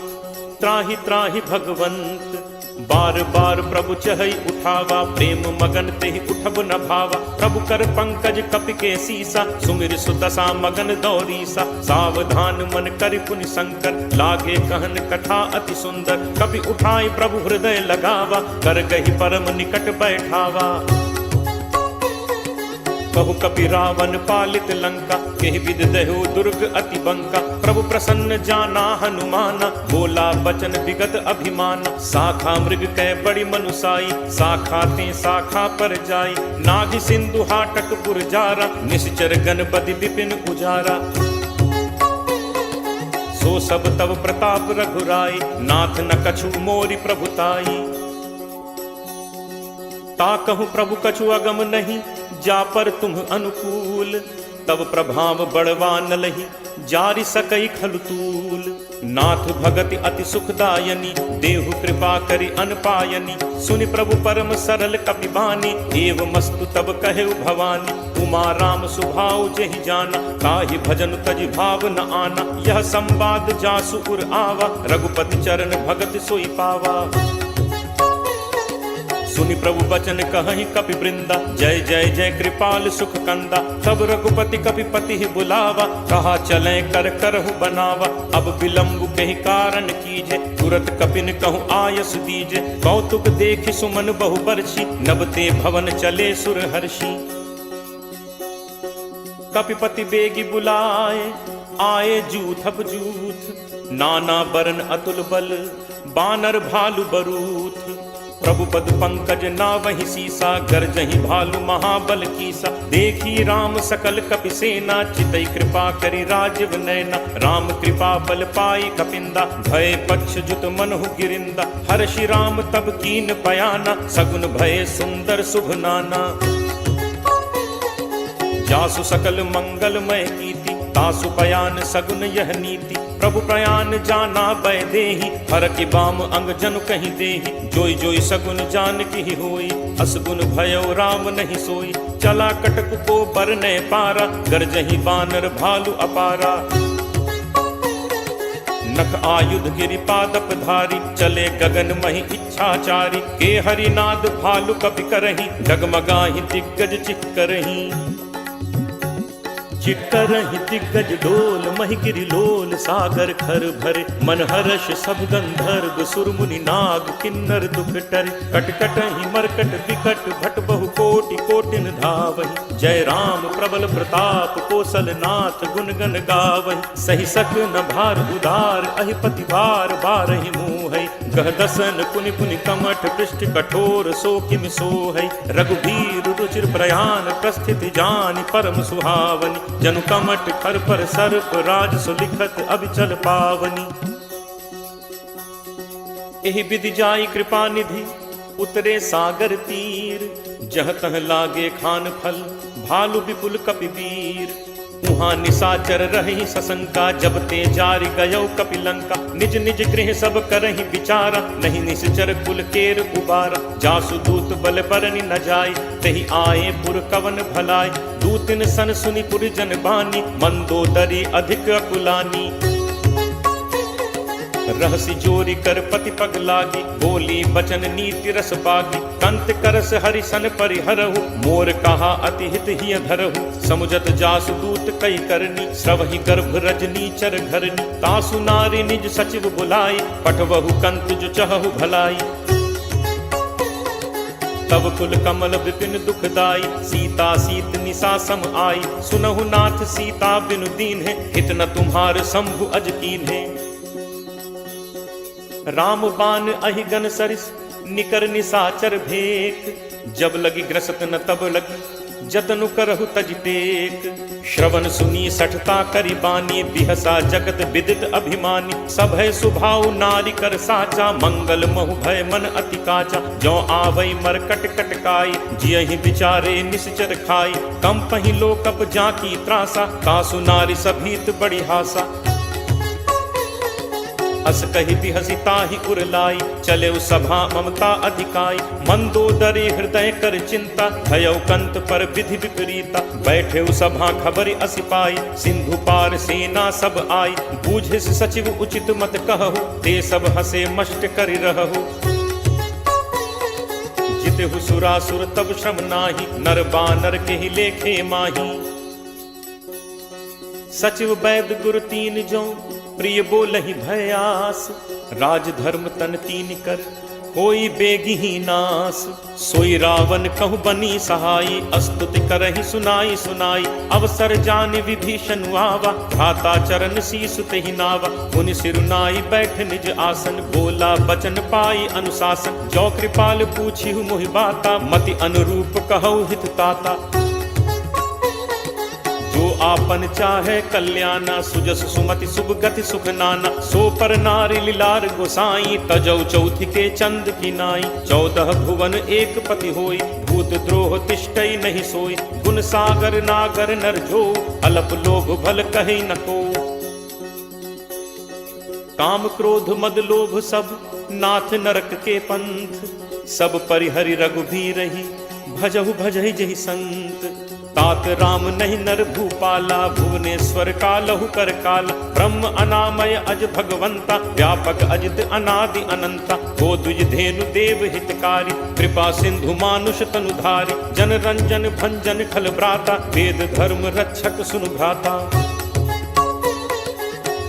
त्राहि त्राहि भगवंत। बार बार प्रभु चहई उठावा, प्रेम मगन तेहि उठब न भावा। प्रभु कर पंकज कपि के सीसा, सुमिर सुदशा मगन दौरीसा। सावधान मन करि पुनि शंकर, लागे कहन कथा अति सुंदर। कपि उठाई प्रभु हृदय लगावा, कर गहि परम निकट बैठावा। कहु कपि रावण पालित लंका, केहि विद देहु दुर्ग अति बंका। प्रभु प्रसन्न जाना हनुमाना, बोला बचन विगत अभिमाना। शाखा मृग कै बड़ी मनुसाई, शाखा ते शाखा पर जाई। नाग सिंधु हाटक पुरजारा, निश्चर गणपति विपिन उजारा। सो सब तब प्रताप रघुराई, नाथ न कछु मोरि प्रभुताई। ताकहु प्रभु कछु अगम नहीं, जा पर तुम अनुकूल। तब प्रभाव बड़वा न लही, जारि सकई खलतूल। नाथ भगति अति सुखदायनी, देहु कृपा करि अनपायनी। सुनि प्रभु परम सरल कपि बानी, एव मस्तु तब कहेउ भवानी। उमा राम सुभाउ जेहि जाना, ताहि भजन तजि भाव न आना। यह संवाद जासु उर आवा, रघुपति चरण भगत सोई पावा। सुनि प्रभु बचन कहहि कपि वृंदा, जय जय जय कृपाल सुख कंदा। तब रघुपति कपि पति ही बुलावा, कहा चलें कर करहु बनावा। अब विलंब कहि कारण कीजे, तुरत कपिन कहूँ आयस दीजे। कौतुक देखि सुमन बहु बरछी, नबते भवन चले सुर हर्षि। कपिपति बेगी बुलाए, आए जूथप जूथ। नाना बरन अतुल बल, बानर भालु बरूथ। प्रभु पद पंकज नावहि सीसा, गरजहि भालु महाबल कीसा। देखी राम सकल कपि सेना, चितई कृपा करि राजीव नैना। राम कृपा बल पाई कपिंदा, भय पक्ष जुत मनहु गिरिंदा। हर्षि राम तब कीन पयाना, सगुन भय सुंदर शुभ नाना। जासु सकल मंगलमय कीति, तासु पयान सगुन यह नीति। प्रभु प्रयान जाना बै देहि, हर की बाम अंग जनु कहीं देहि। जोई जोई सगुन जान की होई, असगुन भयो राम नहीं सोई। चला कटक को बरने पारा, गरजहि बानर भालु अपारा। नख आयुध गिरि पादप धारी, चले गगन महि इच्छाचारी। के हरिनाद भालु कपि करहि, डगमगाहि दिग्गज चिक्करहि। चिक्करहि दिग्गज डोल, महि गिरि लोल सागर खर भरे। मन हर्ष सब गंधर्व सुर मुनि नाग किन्नर दुख टरे। कटकटहि मरकट विकट भट बहु कोटि कोटिन धावहि। जय राम प्रबल प्रताप कौशल नाथ, गुण गण गावहि। सही सक न भार उदार, अहिपति बार बारहि मोहै। गह दसन पुनि पुनि कमठ, पृष्ठ कठोर सो किम सोहै। रघुबीर रुचिर प्रयाण, प्रस्थिति जानि परम सुहावनि। जनु कमठ खर पर सर्प, राज सुलिखत अभिचल पावनी। एहि विधि जाई कृपा निधि, उतरे सागर तीर। जह तह लागे खान फल, भालु विपुल कपि वीर। उहाँ निशाचर रही सशंका, जब ते जारि गयो कपिलंका। निज निज गृह सब करहि विचारा, नहीं निश्चर कुल केर उबारा। जासु दूत बल बरनि न जाय, तहि आए पुर कवन भलाय। दूतिन सन सुनि पुर जन बानी, मंदोदरी अधिक अकुलानी। रहसि जोरी कर पति पग लागी, बोली बचन नीति रस बागी। कंत करस हरिसन परिहरहु, मोर कहा अति हित हिय धरहु। समुझत जासु दूत कई करनी, श्रवहि गर्भ रजनी चर घरनी। तासु नारी निज सचिव बुलाई, पठवहु कंत जो चहहु भलाई। तब कुल कमल विपिन दुखदाई, सीता सीत निशा सम आई। सुनहु नाथ सीता बिनु दीन है, हित न तुम्हार शंभु अज कीन है। राम बान अहिगन सरिस निकर निशाचर भेक, जब लगी ग्रसत न तब लगी जतनु करहु तज टेक। श्रवण सुनी सठता करि बानी, बिहसा जगत विदित अभिमानी। सब है सुभाव नारी कर साचा, मंगल महु भय मन अति काचा। जो आवई मरकट कटकाई, जियहि विचारे निश्चर खाई। कम पहि लोकप जाकी त्रासा, कासु नारी सभीत बड़ी हासा। अस कहि बिहसी ताहि उरलाई, चले सभा ममता अधिकाई। मंदोदरी हृदय कर चिंता, भयउ कंत पर विधि विपरीता। बैठे सभा खबर असिपाई, सिंधु पार सेना सब आई। बूझिस सचिव उचित मत कहु, ते सब हसे मष्ट करि रहु। जितहु सुरासुर तब श्रम नाही, नर बानर केहि लेखे माही। सचिव वैद गुरु तीन जो, प्रिय बोलहि भयास। राज धर्म तन तीन कर, होई बेगिही नास। सोई रावण कहु बनी सहाई, अस्तुति करहि सुनाई सुनाई। अवसर जान विभीषण आवा, भ्राता चरण शीस तेहि नावा। मुनि सिरुनाई बैठ निज आसन, बोला बचन पाई अनुशासन। जो कृपाल पूछिहु मोहि बाता, मति अनुरूप कहु हित ताता। जो आपन चाहे कल्याणा, सुजस सुमति शुभ गति सुख नाना। सो पर नारी लीलार गोसाई, तजौ चौथि के चंद की नाई। 14 भुवन एक पति होई, भूत द्रोह तिष्ठई नहीं सोई। गुण सागर नागर नर जो, अलप लोभ भल कहि न को। काम क्रोध मद लोभ सब, नाथ नरक के पंथ। सब परिहरि रघुबीरहि, भजहु भजहि जहि संत। तात राम नहीं नर भूपाला, भुवनेश्वर कालहु कर काला। ब्रह्म अनामय अज भगवंता, व्यापक अजित अनादि अनंता। गो द्विज धेनु देव हितकारी, कृपा सिंधु मानुष तनुधारी। जन रंजन भंजन खल भ्राता, वेद धर्म रक्षक सुनु भ्राता।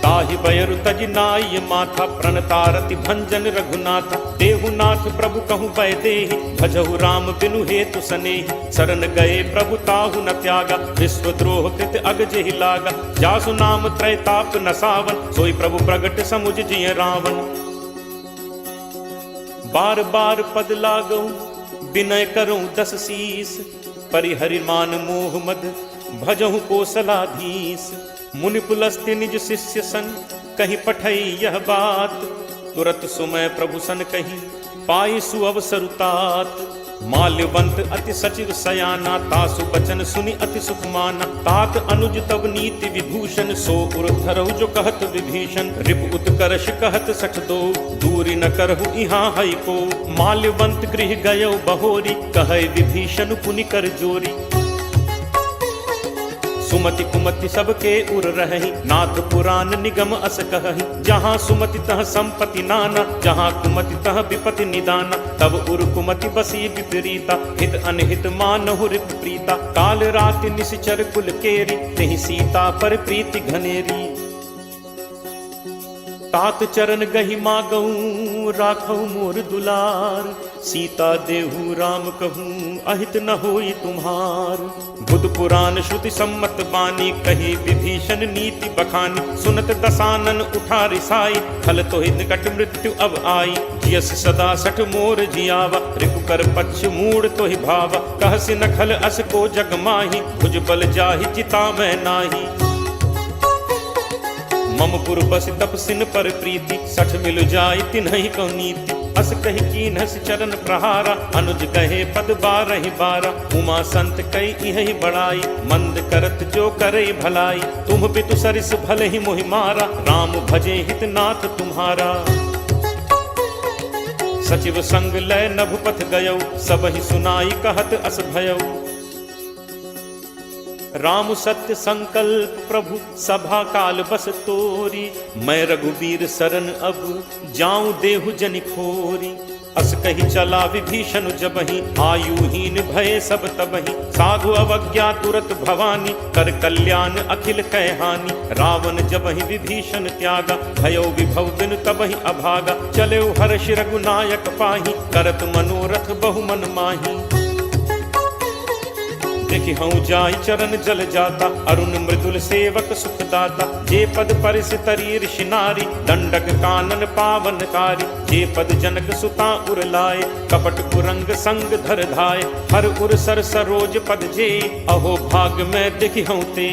ताहि बयरु तजि नाई माथा, प्रणतारति भंजन रघुनाथा। देहुनाथ प्रभु कहु बैदेहि, भजहु राम बिनु हेतु सनेहि। शरण गए प्रभु ताहु न त्यागा, विश्वद्रोह कृत अग जेहि लागा। जासु नाम त्रैताप न सावन, सोई प्रभु प्रगट समुझ जिय रावण। बार बार पद लागऊ, विनय करऊं 10 शीस। परिहरि मान मोह मद, भजहु कोसलाधीश। मुनि पुलस्त्य निज शिष्य सन, कहीं पठई यह बात। तुरत सुमय प्रभु सन कही, पाई सुअवसरु तात। माल्यवंत अति सचिव सयाना, तासु बचन सुनि अति सुख माना। तात अनुज तब नीति विभूषण, सो उर धरहु जो कहत विभीषण। रिप उत्कर्ष कहत सठ दो, दूरी न करहु इहाँ हई को। माल्यवंत गृह गयो बहोरी, कहे विभीषण पुनि कर जोरी। सुमति कुमति सबके उर रहहि, नाथ पुराण निगम अस कहहि। जहाँ सुमति तह संपत्ति नाना, जहाँ कुमति तह विपति निदाना। तब उर कुमति बसी विपरीता, हित अनहित मानहु रिप प्रीता। काल राति निश्चर कुल केरी, तेहि सीता पर प्रीति घनेरी। तात चरण गहि मागऊं, राखऊ मोर दुलार। सीता देहु राम कहूँ, अहित न होई तुम्हार। बुध पुराण श्रुति सम्मत बानी, कही विभीषण नीति बखानी। सुनत दसानन उठा रिसाई, खल तोहि निकट मृत्यु अब आई। जियस सदा सठ मोर जियावा, रिपु कर पक्ष मूड तोहि भावा। कहसि न खल अस को जग माही, भुज बल जाहि चिता मैं नाही। मम पुर बस तपसिन पर प्रीति, सठ मिल जाय तिन्हि को नीति। अस कहि कीन्हस चरण प्रहारा, अनुज कहे पद बारहि बारा। उमा संत कई इहि बड़ाई, मंद करत जो करे भलाई। तुम बितु सरिस भले ही मोहि मारा, राम भजे हित नाथ तुम्हारा। सचिव संग लय नभपथ गयौ, सबहि सुनाई कहत अस भयौ। राम सत्य संकल्प प्रभु, सभा काल बस तोरी। मैं रघुबीर शरण अब, जाऊं देहु जनि खोरी। अस कही चला विभीषण जबहि, आयुहीन भय सब तबहि। साधु अवज्ञा तुरत भवानी, कर कल्याण अखिल कह हानि। रावण जबहि विभीषण त्यागा, भयो विभव बिनु तबहि अभागा। चले हर्ष रघुनायक पाहि, करत मनोरथ बहु मन माही। देखि हूँ जाई चरण जल जाता, अरुण मृदुल सेवक सुखदाता। जे पद परिस तरी ऋषि नारी, दंडक कानन पावनकारी। जे पद जनक सुता उर लाए, कपट कुरंग संग धर धाय। हर उर सर सरोज पद जे, अहो भाग में देखि हूँ ते।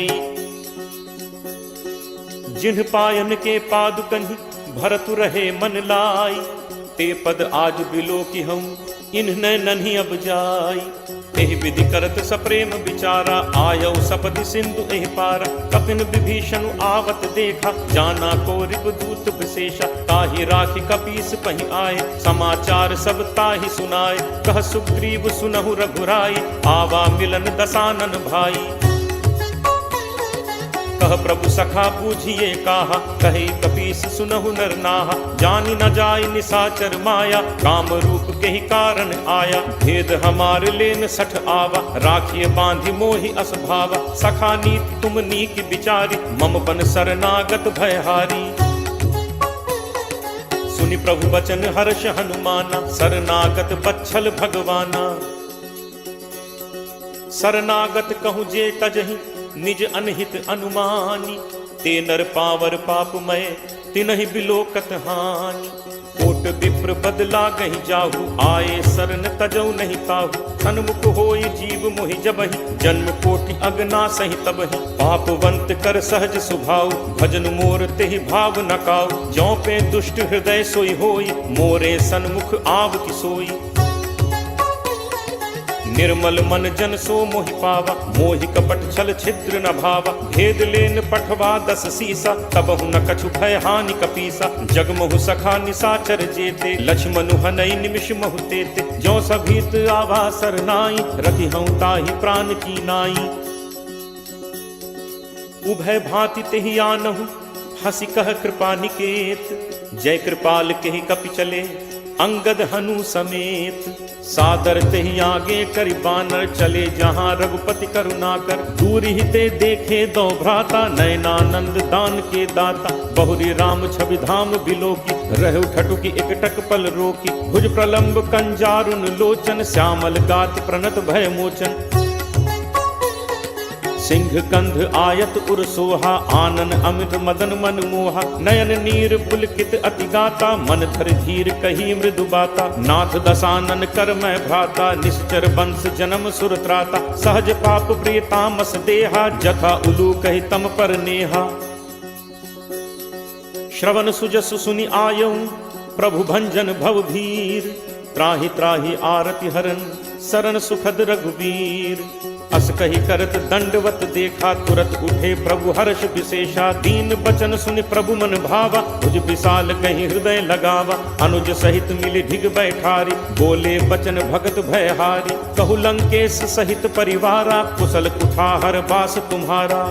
जिन्ह पायन के पादुकहि, भरतु रहे मन लाई। ते पद आज बिलो की हूँ, इन्ह नन्ही अब जाई। एहि विधि करत सप्रेम विचारा, आयौ सपदि सिंधु एहि पारा। कपिन विभीषण आवत देखा, जाना को रिपुदूत विशेषा। ताहि राखि कपीस पहि आए, समाचार सब ताहि सुनाए। कह सुग्रीव सुनहु रघुराई, आवा मिलन दसानन भाई। कह प्रभु सखा बूझिए काहा, कहे कपीस सुनहु नर नाहा। जानि न जाय निसाचर माया, काम रूप के ही कारण आया। भेद हमार लेन सठ आवा, राखिए बांधि मोहि असभावा। सखा नीति तुम नीक विचारी, मम बन शरणागत भयहारी। सुनि प्रभु बचन हर्ष हनुमाना, शरणागत बच्छल भगवाना। शरणागत कहूँ जे तजहि, निज अनहित अनुमानी। ते नर पावर पापमय, तिनहि बिलोकत हानि। कोट विप्र बदला गहि जाहु, आए शरण तजौ नहीं ताहु। सन्मुख होई जीव मोहि जबहि, जन्म कोटि अगना सहि तबहि। पापवंत कर सहज सुभाउ, भजन मोर तेहि भाव न काउ। ज्यों पे दुष्ट हृदय सोई होई, मोरे सन्मुख आव की सोई। निर्मल मन जन सो मोहि पावा, मोहि कपट छल छिद्र न भावा। भेद लेन पठवा 10 सीसा, तबहु न कछु भय हानि कपीसा। जगमहु सखा निसाचर जेते, लक्ष्मणु हनई निमिष महु तेते। ज्यों सभीत आवा सरनाई, रखी हूँ ताहि प्राण की नाई। उभय भांति तेहि आनहु, हंसी कह कृपा निकेत। जय कृपाल केहि कपि चले, अंगद हनु समेत। सादर तेहि आगे करि बानर, चले जहाँ रघुपति करुणाकर। दूर ही ते देखे दो भ्राता, नयनानंद दान के दाता। बहुरी राम छवि धाम बिलोकी, रहु ठटुकी एकटक पल रोकी। भुज प्रलंब कंजारुन लोचन, श्यामल गात प्रणत भय मोचन। सिंह कंध आयत उर सोहा, आनन अमित मदन मन मोहा। नयन नीर पुलकित अति गाता, मन धर धीर कही मृदु बाता। नाथ दसानन कर मैं भ्राता, निश्चर वंश जन्म सुर त्राता। सहज पाप प्रिय तामस देहा, जथा उलू कहि तम पर नेहा। श्रवण सुजसु सुनि आयऊ, प्रभु भंजन भव भीर। त्राहि त्राहि आरति हरन, शरण सुखद रघुवीर। अस कही करत दंडवत देखा, तुरत उठे प्रभु हर्ष विशेषा। दीन बचन सुनि प्रभु मन भावा, भुज विशाल कहीं हृदय लगावा। अनुज सहित मिली ढिग बैठारी, बोले बचन भगत भयहारी। कहु लंकेश सहित परिवारा, कुशल कुठार बास तुम्हारा।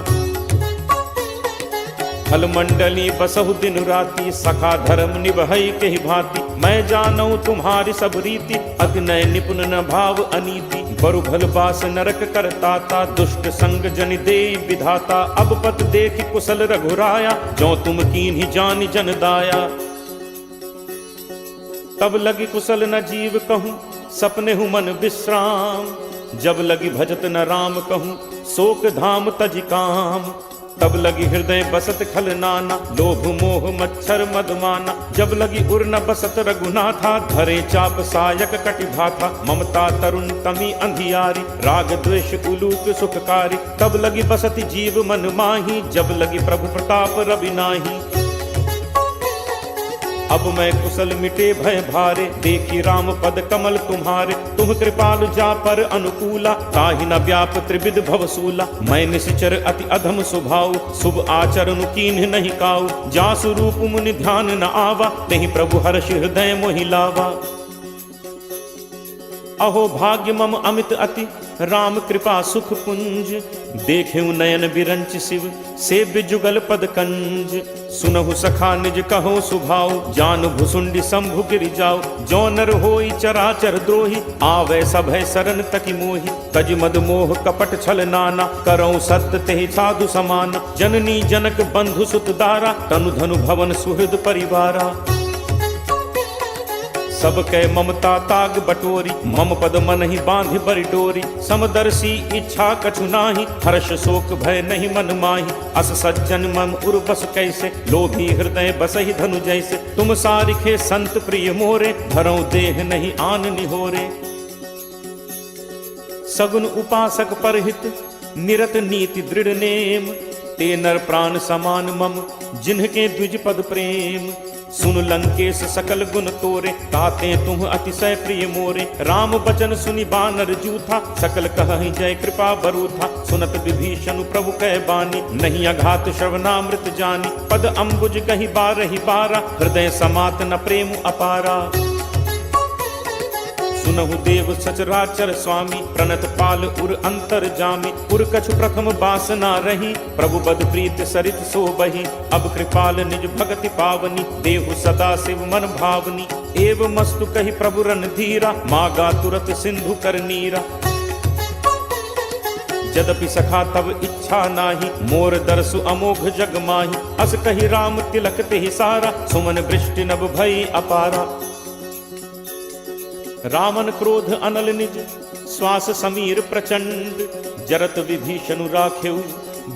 फल मंडली बसहु दिन राति, सखा धर्म निभई के ही भांति। मैं जानऊ तुम्हारी सब रीति, अग्नय निपुण न भाव अनीति। बरु भल बास नरक करताता, दुष्ट संग जन देई विधाता। अब पत देखि कुशल रघुराया, जो तुम कीन्ही जानि जन दाया। तब लगी कुशल न जीव कहूँ, सपने हूँ मन विश्राम। जब लगी भजत न राम कहूँ, शोक धाम तजि काम। तब लगी हृदय बसत खल नाना, लोभ मोह मच्छर मदमाना। जब लगी उर न बसत रघुनाथा, धरे चाप सायक कटि भाथा। ममता तरुण तमी अंधियारी, राग द्वेष उलूक सुखकारी। तब लगी बसत जीव मन माही, जब लगी प्रभु प्रताप रवि नाही। अब मैं कुशल मिटे भय भारे, देखी राम पद कमल तुम्हारे। तुम कृपालु जा पर अनुकूला, ताहि न व्याप त्रिविध भवसूला। मैं निश्चर अति अधम स्वभाव, शुभ आचरण कीन्ह नहीं काऊ। जासु रूप मुनि ध्यान न आवा, तेहि प्रभु हर्ष हृदय मोहि लावा। अहो भाग्य मम अमित अति, राम कृपा सुख पुंज, देखे नयन बिरंच शिव, सेव्य जुगल पद कंज। सुनहु सखा निज कहो सुभाव, जान भुसुंडी शंभु गिर जाओ। जो नर होई चराचर द्रोही, आवे सभय सरन तकी मोहि। तज मद मोह कपट छल नाना, करौ सत्य तेहि साधु समाना। जननी जनक बंधु सुत दारा, तनु धनु भवन सुहृद परिवारा। सबके ममता ताग बटोरी, मम पद मन ही बांधि बरि डोरी। समदर्शी इच्छा कछु नाही, हर्ष शोक भय नहीं मन माही। अस सज्जन मम उर बस कैसे, लोभी हृदय बसहि धनु जैसे। तुम सारिखे संत प्रिय मोरे, धरौ देह नहीं आन निहोरे। सगुन उपासक परहित, निरत नीति दृढ़ नेम। ते नर प्राण समान मम, जिन्हके द्विज पद प्रेम। सुन लंकेश सकल गुण तोरे, ताते तुम अतिशय प्रिय मोरे। राम बचन सुनि बानर जूथा, सकल कहहि जय कृपा बरूथा। सुनत विभीषण प्रभु कह बानी, नहीं अघात श्रवणामृत जानी। पद अम्बुज कहि बारहि बारा, हृदय समात न प्रेम अपारा। सुनहु देव सचराचर स्वामी, प्रणत पाल उर अंतर जामी। उर कछु प्रथम बासना रही, प्रभु बद प्रीत सरित सो बही। अब कृपाल निज भगति पावनी, देहु सदा शिव मन भावनी। एव मस्तु कहि प्रभु रन धीरा, मागा तुरत सिंधु कर नीरा। यद्यपि सखा तब इच्छा नाही, मोर दरसु अमोघ जग माही। अस कहि राम तिलक तेहि सारा, सुमन वृष्टि नभ भई अपारा। रावण क्रोध अनल निज, श्वास समीर प्रचंड। जरत विभीषण राखेउ,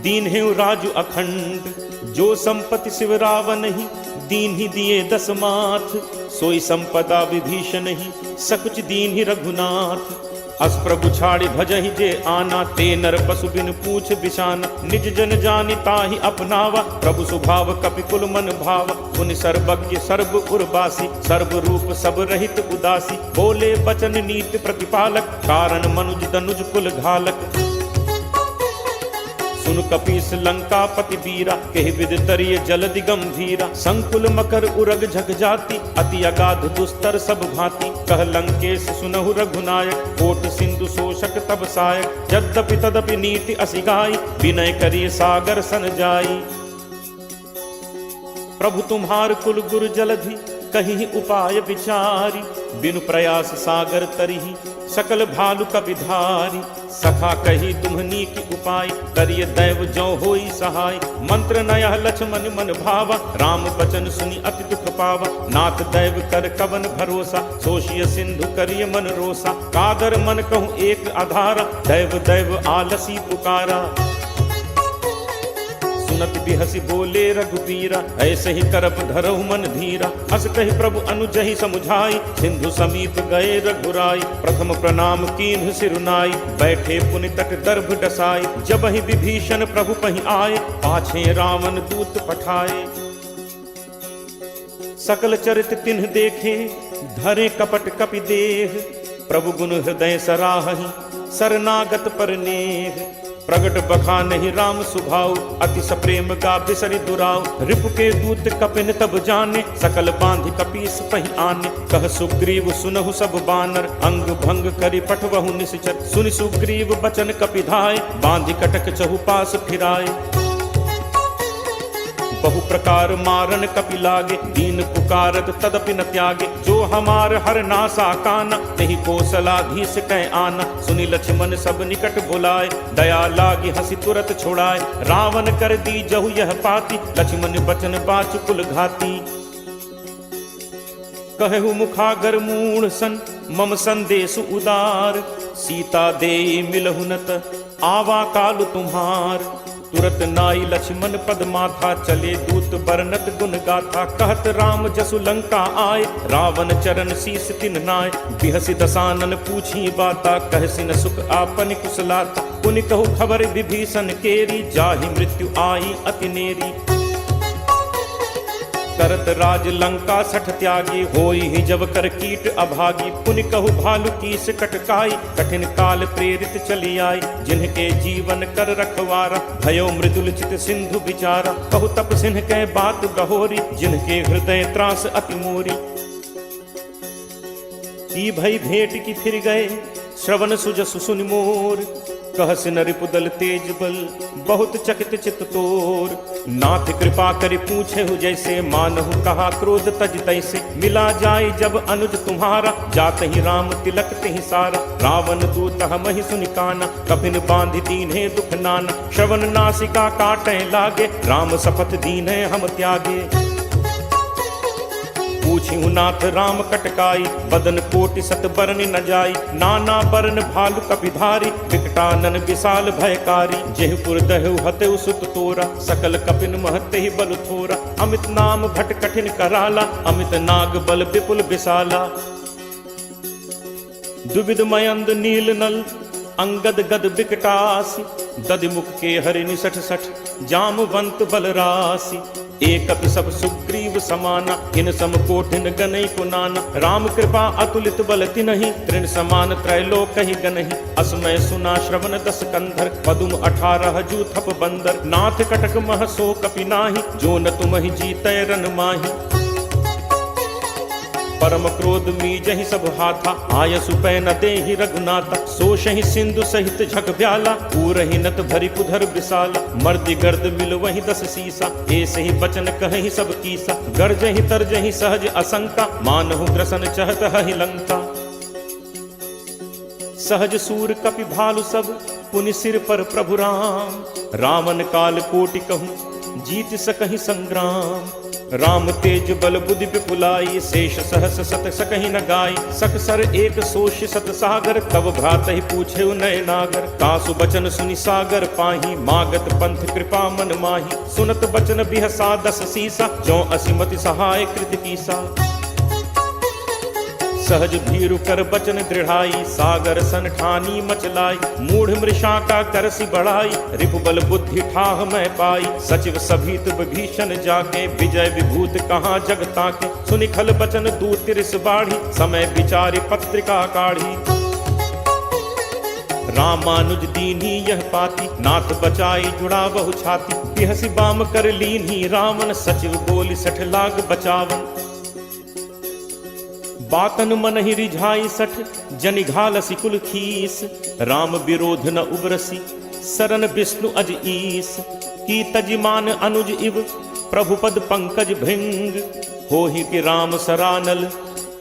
दीन हेउ राजु अखंड। जो संपत्ति शिव रावण ही, दीन ही दिए दस माथ। सोई संपदा विभीषण ही, सकुच दीन ही रघुनाथ। अस प्रभु छाड़ि भजहि जे आना, ते नर पशु बिन पूछ बिशाना। निज जन जानि ताहि अपनावा, प्रभु स्वभाव कपि कुल मन भावा। पुनि सर्वज्ञ सर्व उर्वासी, सर्व रूप सब रहित उदासी। बोले बचन नीति प्रतिपालक, कारण मनुज तनुज कुल घालक। सुन कपीस लंकापति बीरा, केहि विद तरिय जलधि गंभीरा। संकुल मकर उरग झक जाति, अति अगाध दुस्तर सब भांति। कह लंकेश सुनहु रघुनायक, कोट सिंधु शोषक तब सायक। यद्यपि तदपि नीति असिगाई, विनय करिय सागर सन जाई। प्रभु तुम्हार कुल गुरु जलधि, कहीं उपाय विचारी। बिनु प्रयास सागर तरिहि, सकल भालु कपिधारी। सखा कही तुम्हनी की उपाय, करिय दैव जो होई सहाय। मंत्र नयह लक्ष्मण मन भावा, राम बचन सुनि अति दुख पावा। नाथ दैव कर कवन भरोसा, सोशिय सिंधु करिय मन रोसा। कादर मन कहूँ एक आधारा, दैव दैव आलसी पुकारा। सुनत बिहसी बोले रघुबीरा, ऐसे ही करप धरहु मन धीरा। अस कहि प्रभु अनुजहि समुझाई, सिंधु समीप गए रघुराई। प्रथम प्रणाम कीन्ह सिरुनाई, बैठे पुनि तट दर्भ डसाई। जब ही विभीषण प्रभु पहि आए, पाछे रावण दूत पठाए। सकल चरित तिन्ह देखे, धरे कपट कपि देह। प्रभु गुण हृदय सराहहि, शरणागत पर नेह। प्रगट बखा नहीं राम सुभाव, अति सप्रेम का बिसरि दुराव। रिपु के दूत कपिन तब जाने, सकल बांधि कपीस पहि आने। कह सुग्रीव सुनहु सब बानर, अंग भंग करि पठवहु निश्चर। सुनि सुग्रीव बचन कपिधाय, बांधि कटक चहुपास फिराए। बहु प्रकार मारन कपि लागे, दीन पुकारत तदपि न त्यागे। जो हमार हर नासा काना, तेहि कौशलाधीश कह आना। सुनि लक्ष्मण सब निकट बुलाए, दया लागी हंसी तुरत छोड़ाए। रावण कर दी जहु यह पाती, लक्ष्मण बचन बाच कुल घाती। कहु मुखागर मूढ़ सन, मम संदेश उदार। सीता दे मिलहु नत, आवा काल तुम्हार। तुरत नाई लक्ष्मण पद माथा, चले दूत बरनत गुण गाथा। कहत राम जसु लंका आए, रावण चरण शीस तिन नाय। बिहसि दसानन पूछी बाता, कहसिन सुख आपन कुशलाता। पुनि कहु खबर विभीषण केरी, जाहि मृत्यु आई अति नेरी। करत राज लंका सठ त्यागी, होई ही जब कर कीट अभागी। पुनि कहु भालु कीस कटकाई, कठिन काल प्रेरित चली आई। जिनके जीवन कर रखवारा, भयो मृदुल चित सिंधु विचारा। कहु तप सिंह कह बात गहोरी, जिनके हृदय त्रास अति मोरी। की भई भेंट की फिर गए, श्रवण सुजसु सुनि मोर, कहस न रिपुदल तेज बल, बहुत चकित चित तोर। नाथ कृपा करि पूछे हु जैसे, मानहु कहा क्रोध तज तैसे। मिला जाय जब अनुज तुम्हारा, जात ही राम तिलक तिहि सारा। रावण दूत हमहि सुनि काना, कपिन बांधि दीन्हे दुख नाना। श्रवण नासिका काटै लागे, राम शपथ दीन्हे हम त्यागे। पूछिहु नाथ राम कटकाई, बदन कोटि सत बरन न जाई। नाना बरन भालु कपिधारी, विकटानन विशाल भयकारी। जेहपुर दहु हतेउ सुत तोरा, सकल कपिन महते ही बल थोरा। अमित नाम भट कठिन कराला, अमित नाग बल विपुल विशाला। दुविध मयंद नील नल, अंगद गद विकटासी। दधिमुख के हरि निसठ सठ, जामवंत बल राशि। एकत सब सुग्रीव समाना, इन सम कोठिन गनई को नाना। राम कृपा अतुलित बल तिन्हि, तृण समान त्रैलोक ही गनहि। असमय सुना श्रवण दस कंधर, पदुम 18 जू थप बंदर। नाथ कटक मह सो कपि नाही, जो न तुमहि जीतै रन माही। परम क्रोध मीजहि सब हाथा, आयसु पै न देहि रघुनाथा। सोषहि सिंधु सहित झक ब्याला, पूरहि नत भरि पुधर विशाला। मर्दि गर्द मिल वहि 10 सीसा, ऐसे ही बचन कहहि सब कीसा। गर्जहि तरजहि सहज असंका, मानहु ग्रसन चहत हहि लंका। सहज सूर कपि भालु सब, पुनि सिर पर प्रभु राम। रावण काल कोटि कहूँ, जीत सकहि संग्राम। राम तेज बल बुद्धि विपुलाई, शेष सहस सत सकहि न गाई। सकसर एक सोष सत सागर, तब भ्रातहि पूछे नय नागर। कासु बचन सुनि सागर पाही, मागत पंथ कृपा मन माही। सुनत बचन बिहसा 10 सीसा, जो असिमति सहाय कृत कीसा। सहज भीरु कर बचन दृढ़ाई, सागर सन ठानी मचलाई। मूढ़ मृषा का करसी बढ़ाई, रिपुबल बुद्धि ठाह मैं पाई। सचिव सभीत विभीषण जाके, विजय विभूत कहाँ जग ताके। सुनि खल बचन दूत तिरिस बाढ़ी, समय विचारि पत्रिका काढ़ी। रामानुज दीन्ही यह पाती, नाथ बचाई जुड़ा बहु छाती। बिहसी बाम कर लीन्ही रावण, सचिव बोली 60 लाख बचावन। बातन मन ही रिझाई 60, जनि घालसी कुल खीस। राम विरोध न उबरसी, सरन विष्णु अज ईस। की तजिमान अनुज इव, प्रभु पद पंकज भृंग। होहि कि राम सरानल,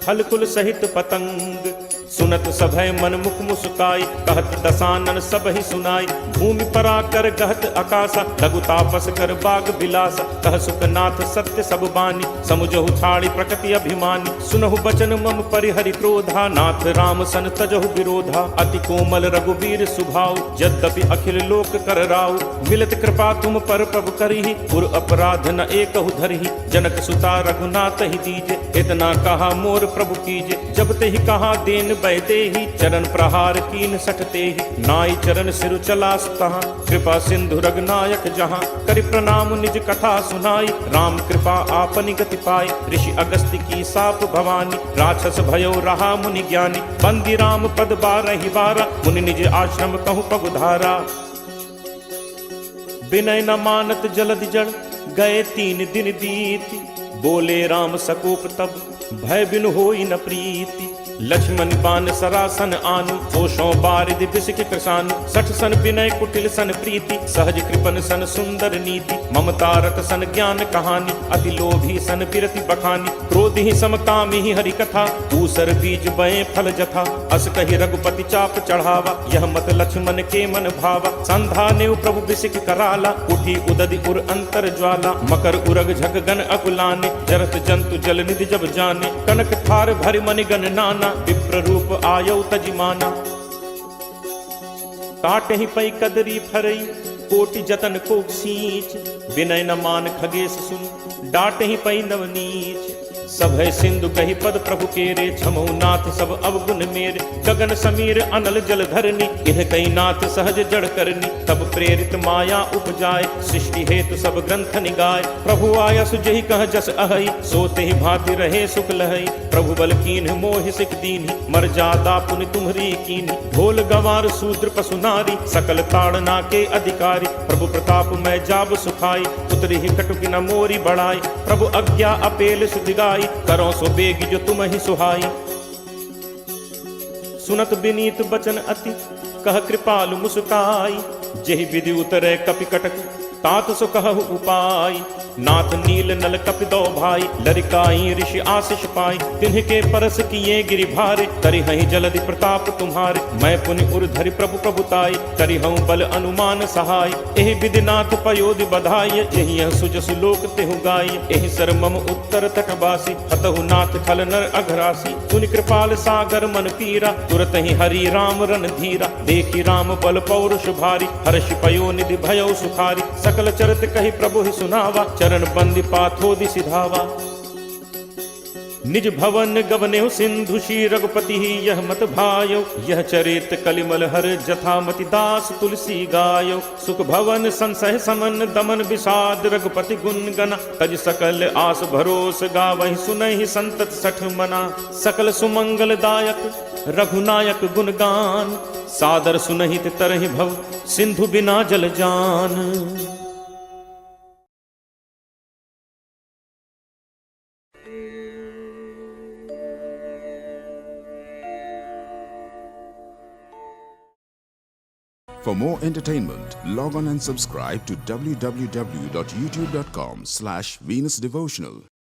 खल कुल सहित पतंग। सुनत सभय मन मुख मुस्काई, कहत दसानन सब ही सुनाई। भूमि परा कर गहत आकाशा, लघु तापस कर बाग बिलासा। कह सुखनाथ सत्य सब बानी, समुझहु छाड़ी प्रकृति अभिमानी। सुनहु बचन मम परिहरि क्रोधा, नाथ राम सन तजहु विरोधा। अति कोमल रघुवीर सुभाव, यद्यपि अखिल लोक कर राव। मिलत कृपा तुम पर प्रभु करिहि, पुर अपराध न एकहु धरिहि। जनक सुता रघुनाथ ही दीजे, इतना कहा मोर प्रभु कीजे। जब ते ही कहा देन बैदे ही, चरण प्रहार कीन 60 तेहि। नाई चरण सिर चलास तहाँ, कृपा सिंधु रघुनायक जहाँ। करि प्रणाम निज कथा सुनाई, राम कृपा आपनि गति पाई। ऋषि अगस्त्य की साप भवानी, राक्षस भयो रहा मुनि ज्ञानी। बंदी राम पद 12 बारा, मुनि निज आश्रम कहूँ पगुधारा। विनय न मानत जलद जड़, गए 3 दिन बीती। बोले राम सकोप तब, भय बिनु होई न प्रीति। लक्ष्मण बान सरासन आनु, होशों बारिद बिसिक कृसानु। 60 सन विनय कुटिल सन प्रीति, सहज कृपन सन सुंदर नीति। ममता रत सन ज्ञान कहानी, अति लोभी सन बिरति बखानी। क्रोध ही समकामी ही हरि कथा, ऊसर बीज बये फल जथा। अस कहि रघुपति चाप चढ़ावा, यह मत लक्ष्मण के मन भावा। संधा नेव प्रभु बिसिक कराला, उठी उदधि उर अंतर ज्वाला। मकर उरग झग गन अकुलाने, जरत जंतु जल निधि जब जाने। कनक थार भरि मनि गण नाना, विप्र रूप आयौ तजिमाना। काटहि पै कदरी फरई, कोटि जतन को सींच। विनय न मान खगेश सुन, डांटहि पै नवनीच। सभय सिंधु कहि पद प्रभु केरे, छमौ नाथ सब अवगुण मेरे। गगन समीर अनल जल धरनी, इह कई नाथ सहज जड़ करनी। तब प्रेरित माया उपजाए, सृष्टि हेतु सब ग्रंथ निगाय। प्रभु आया सुजहि कह जस अहई, सोते ही भांति रहे सुख लहई। प्रभु बल कीन्ह मोहि सिक दीन्हि, मर्यादा पुनि तुम्हरी कीन्हि। ढोल गंवार शूद्र पशु नारी, सकल ताड़ना के अधिकारी। प्रभु प्रताप मैं जाब सुखाई, उतरी ही कटुक न मोरी बढ़ाई। प्रभु आज्ञा अपेल सुधिगाई, करो सो बेग जो तुम ही सुहाई। सुनत विनीत बचन अति कह कृपालु मुस्काई, जेहि विधि उतरे कपि कटक तात सो कहु उपाय। नाथ नील नल कपि दो भाई, लरिकाई ऋषि आशीष पाई। तिन्ह परस किए गिरि भारे, करिहहि जलधि प्रताप तुम्हारे। मैं पुनि उर धरि प्रभु प्रभुताई, करिहउँ बल अनुमान सहाय। एहि विधि नाथ पयोधि बधाई, एहि यह सुजसु लोक तेहु गाई। एहि सर मम उत्तर तटवासी, हतहु नाथ खल नर अघरासी। सुनि कृपाल सागर मन पीरा, तुरत ही हरि राम रन धीरा। देखी राम बल पौरुष भारी, हर्षि पयोनिधि भयउ सुखारी। सकल चरित कहि प्रभु ही सुनावा, चरण बंदी पाथोदि सिधावा। निज भवन गवनेहु सिंधु श्री रघुपति ही यह मत भायो। यह चरित कलिमल हर जथामति दास तुलसी गायो। सुख भवन संसह समन दमन विषाद रघुपति गुण गना। तज सकल आस भरोस गावहि सुनहि संतत सठ मना। सकल सुमंगल दायक रघुनायक गुणगान, सादर सुनहित तरहि भव सिंधु बिना जल जान। For more entertainment, log on and subscribe to www.youtube.com/Venus Devotional.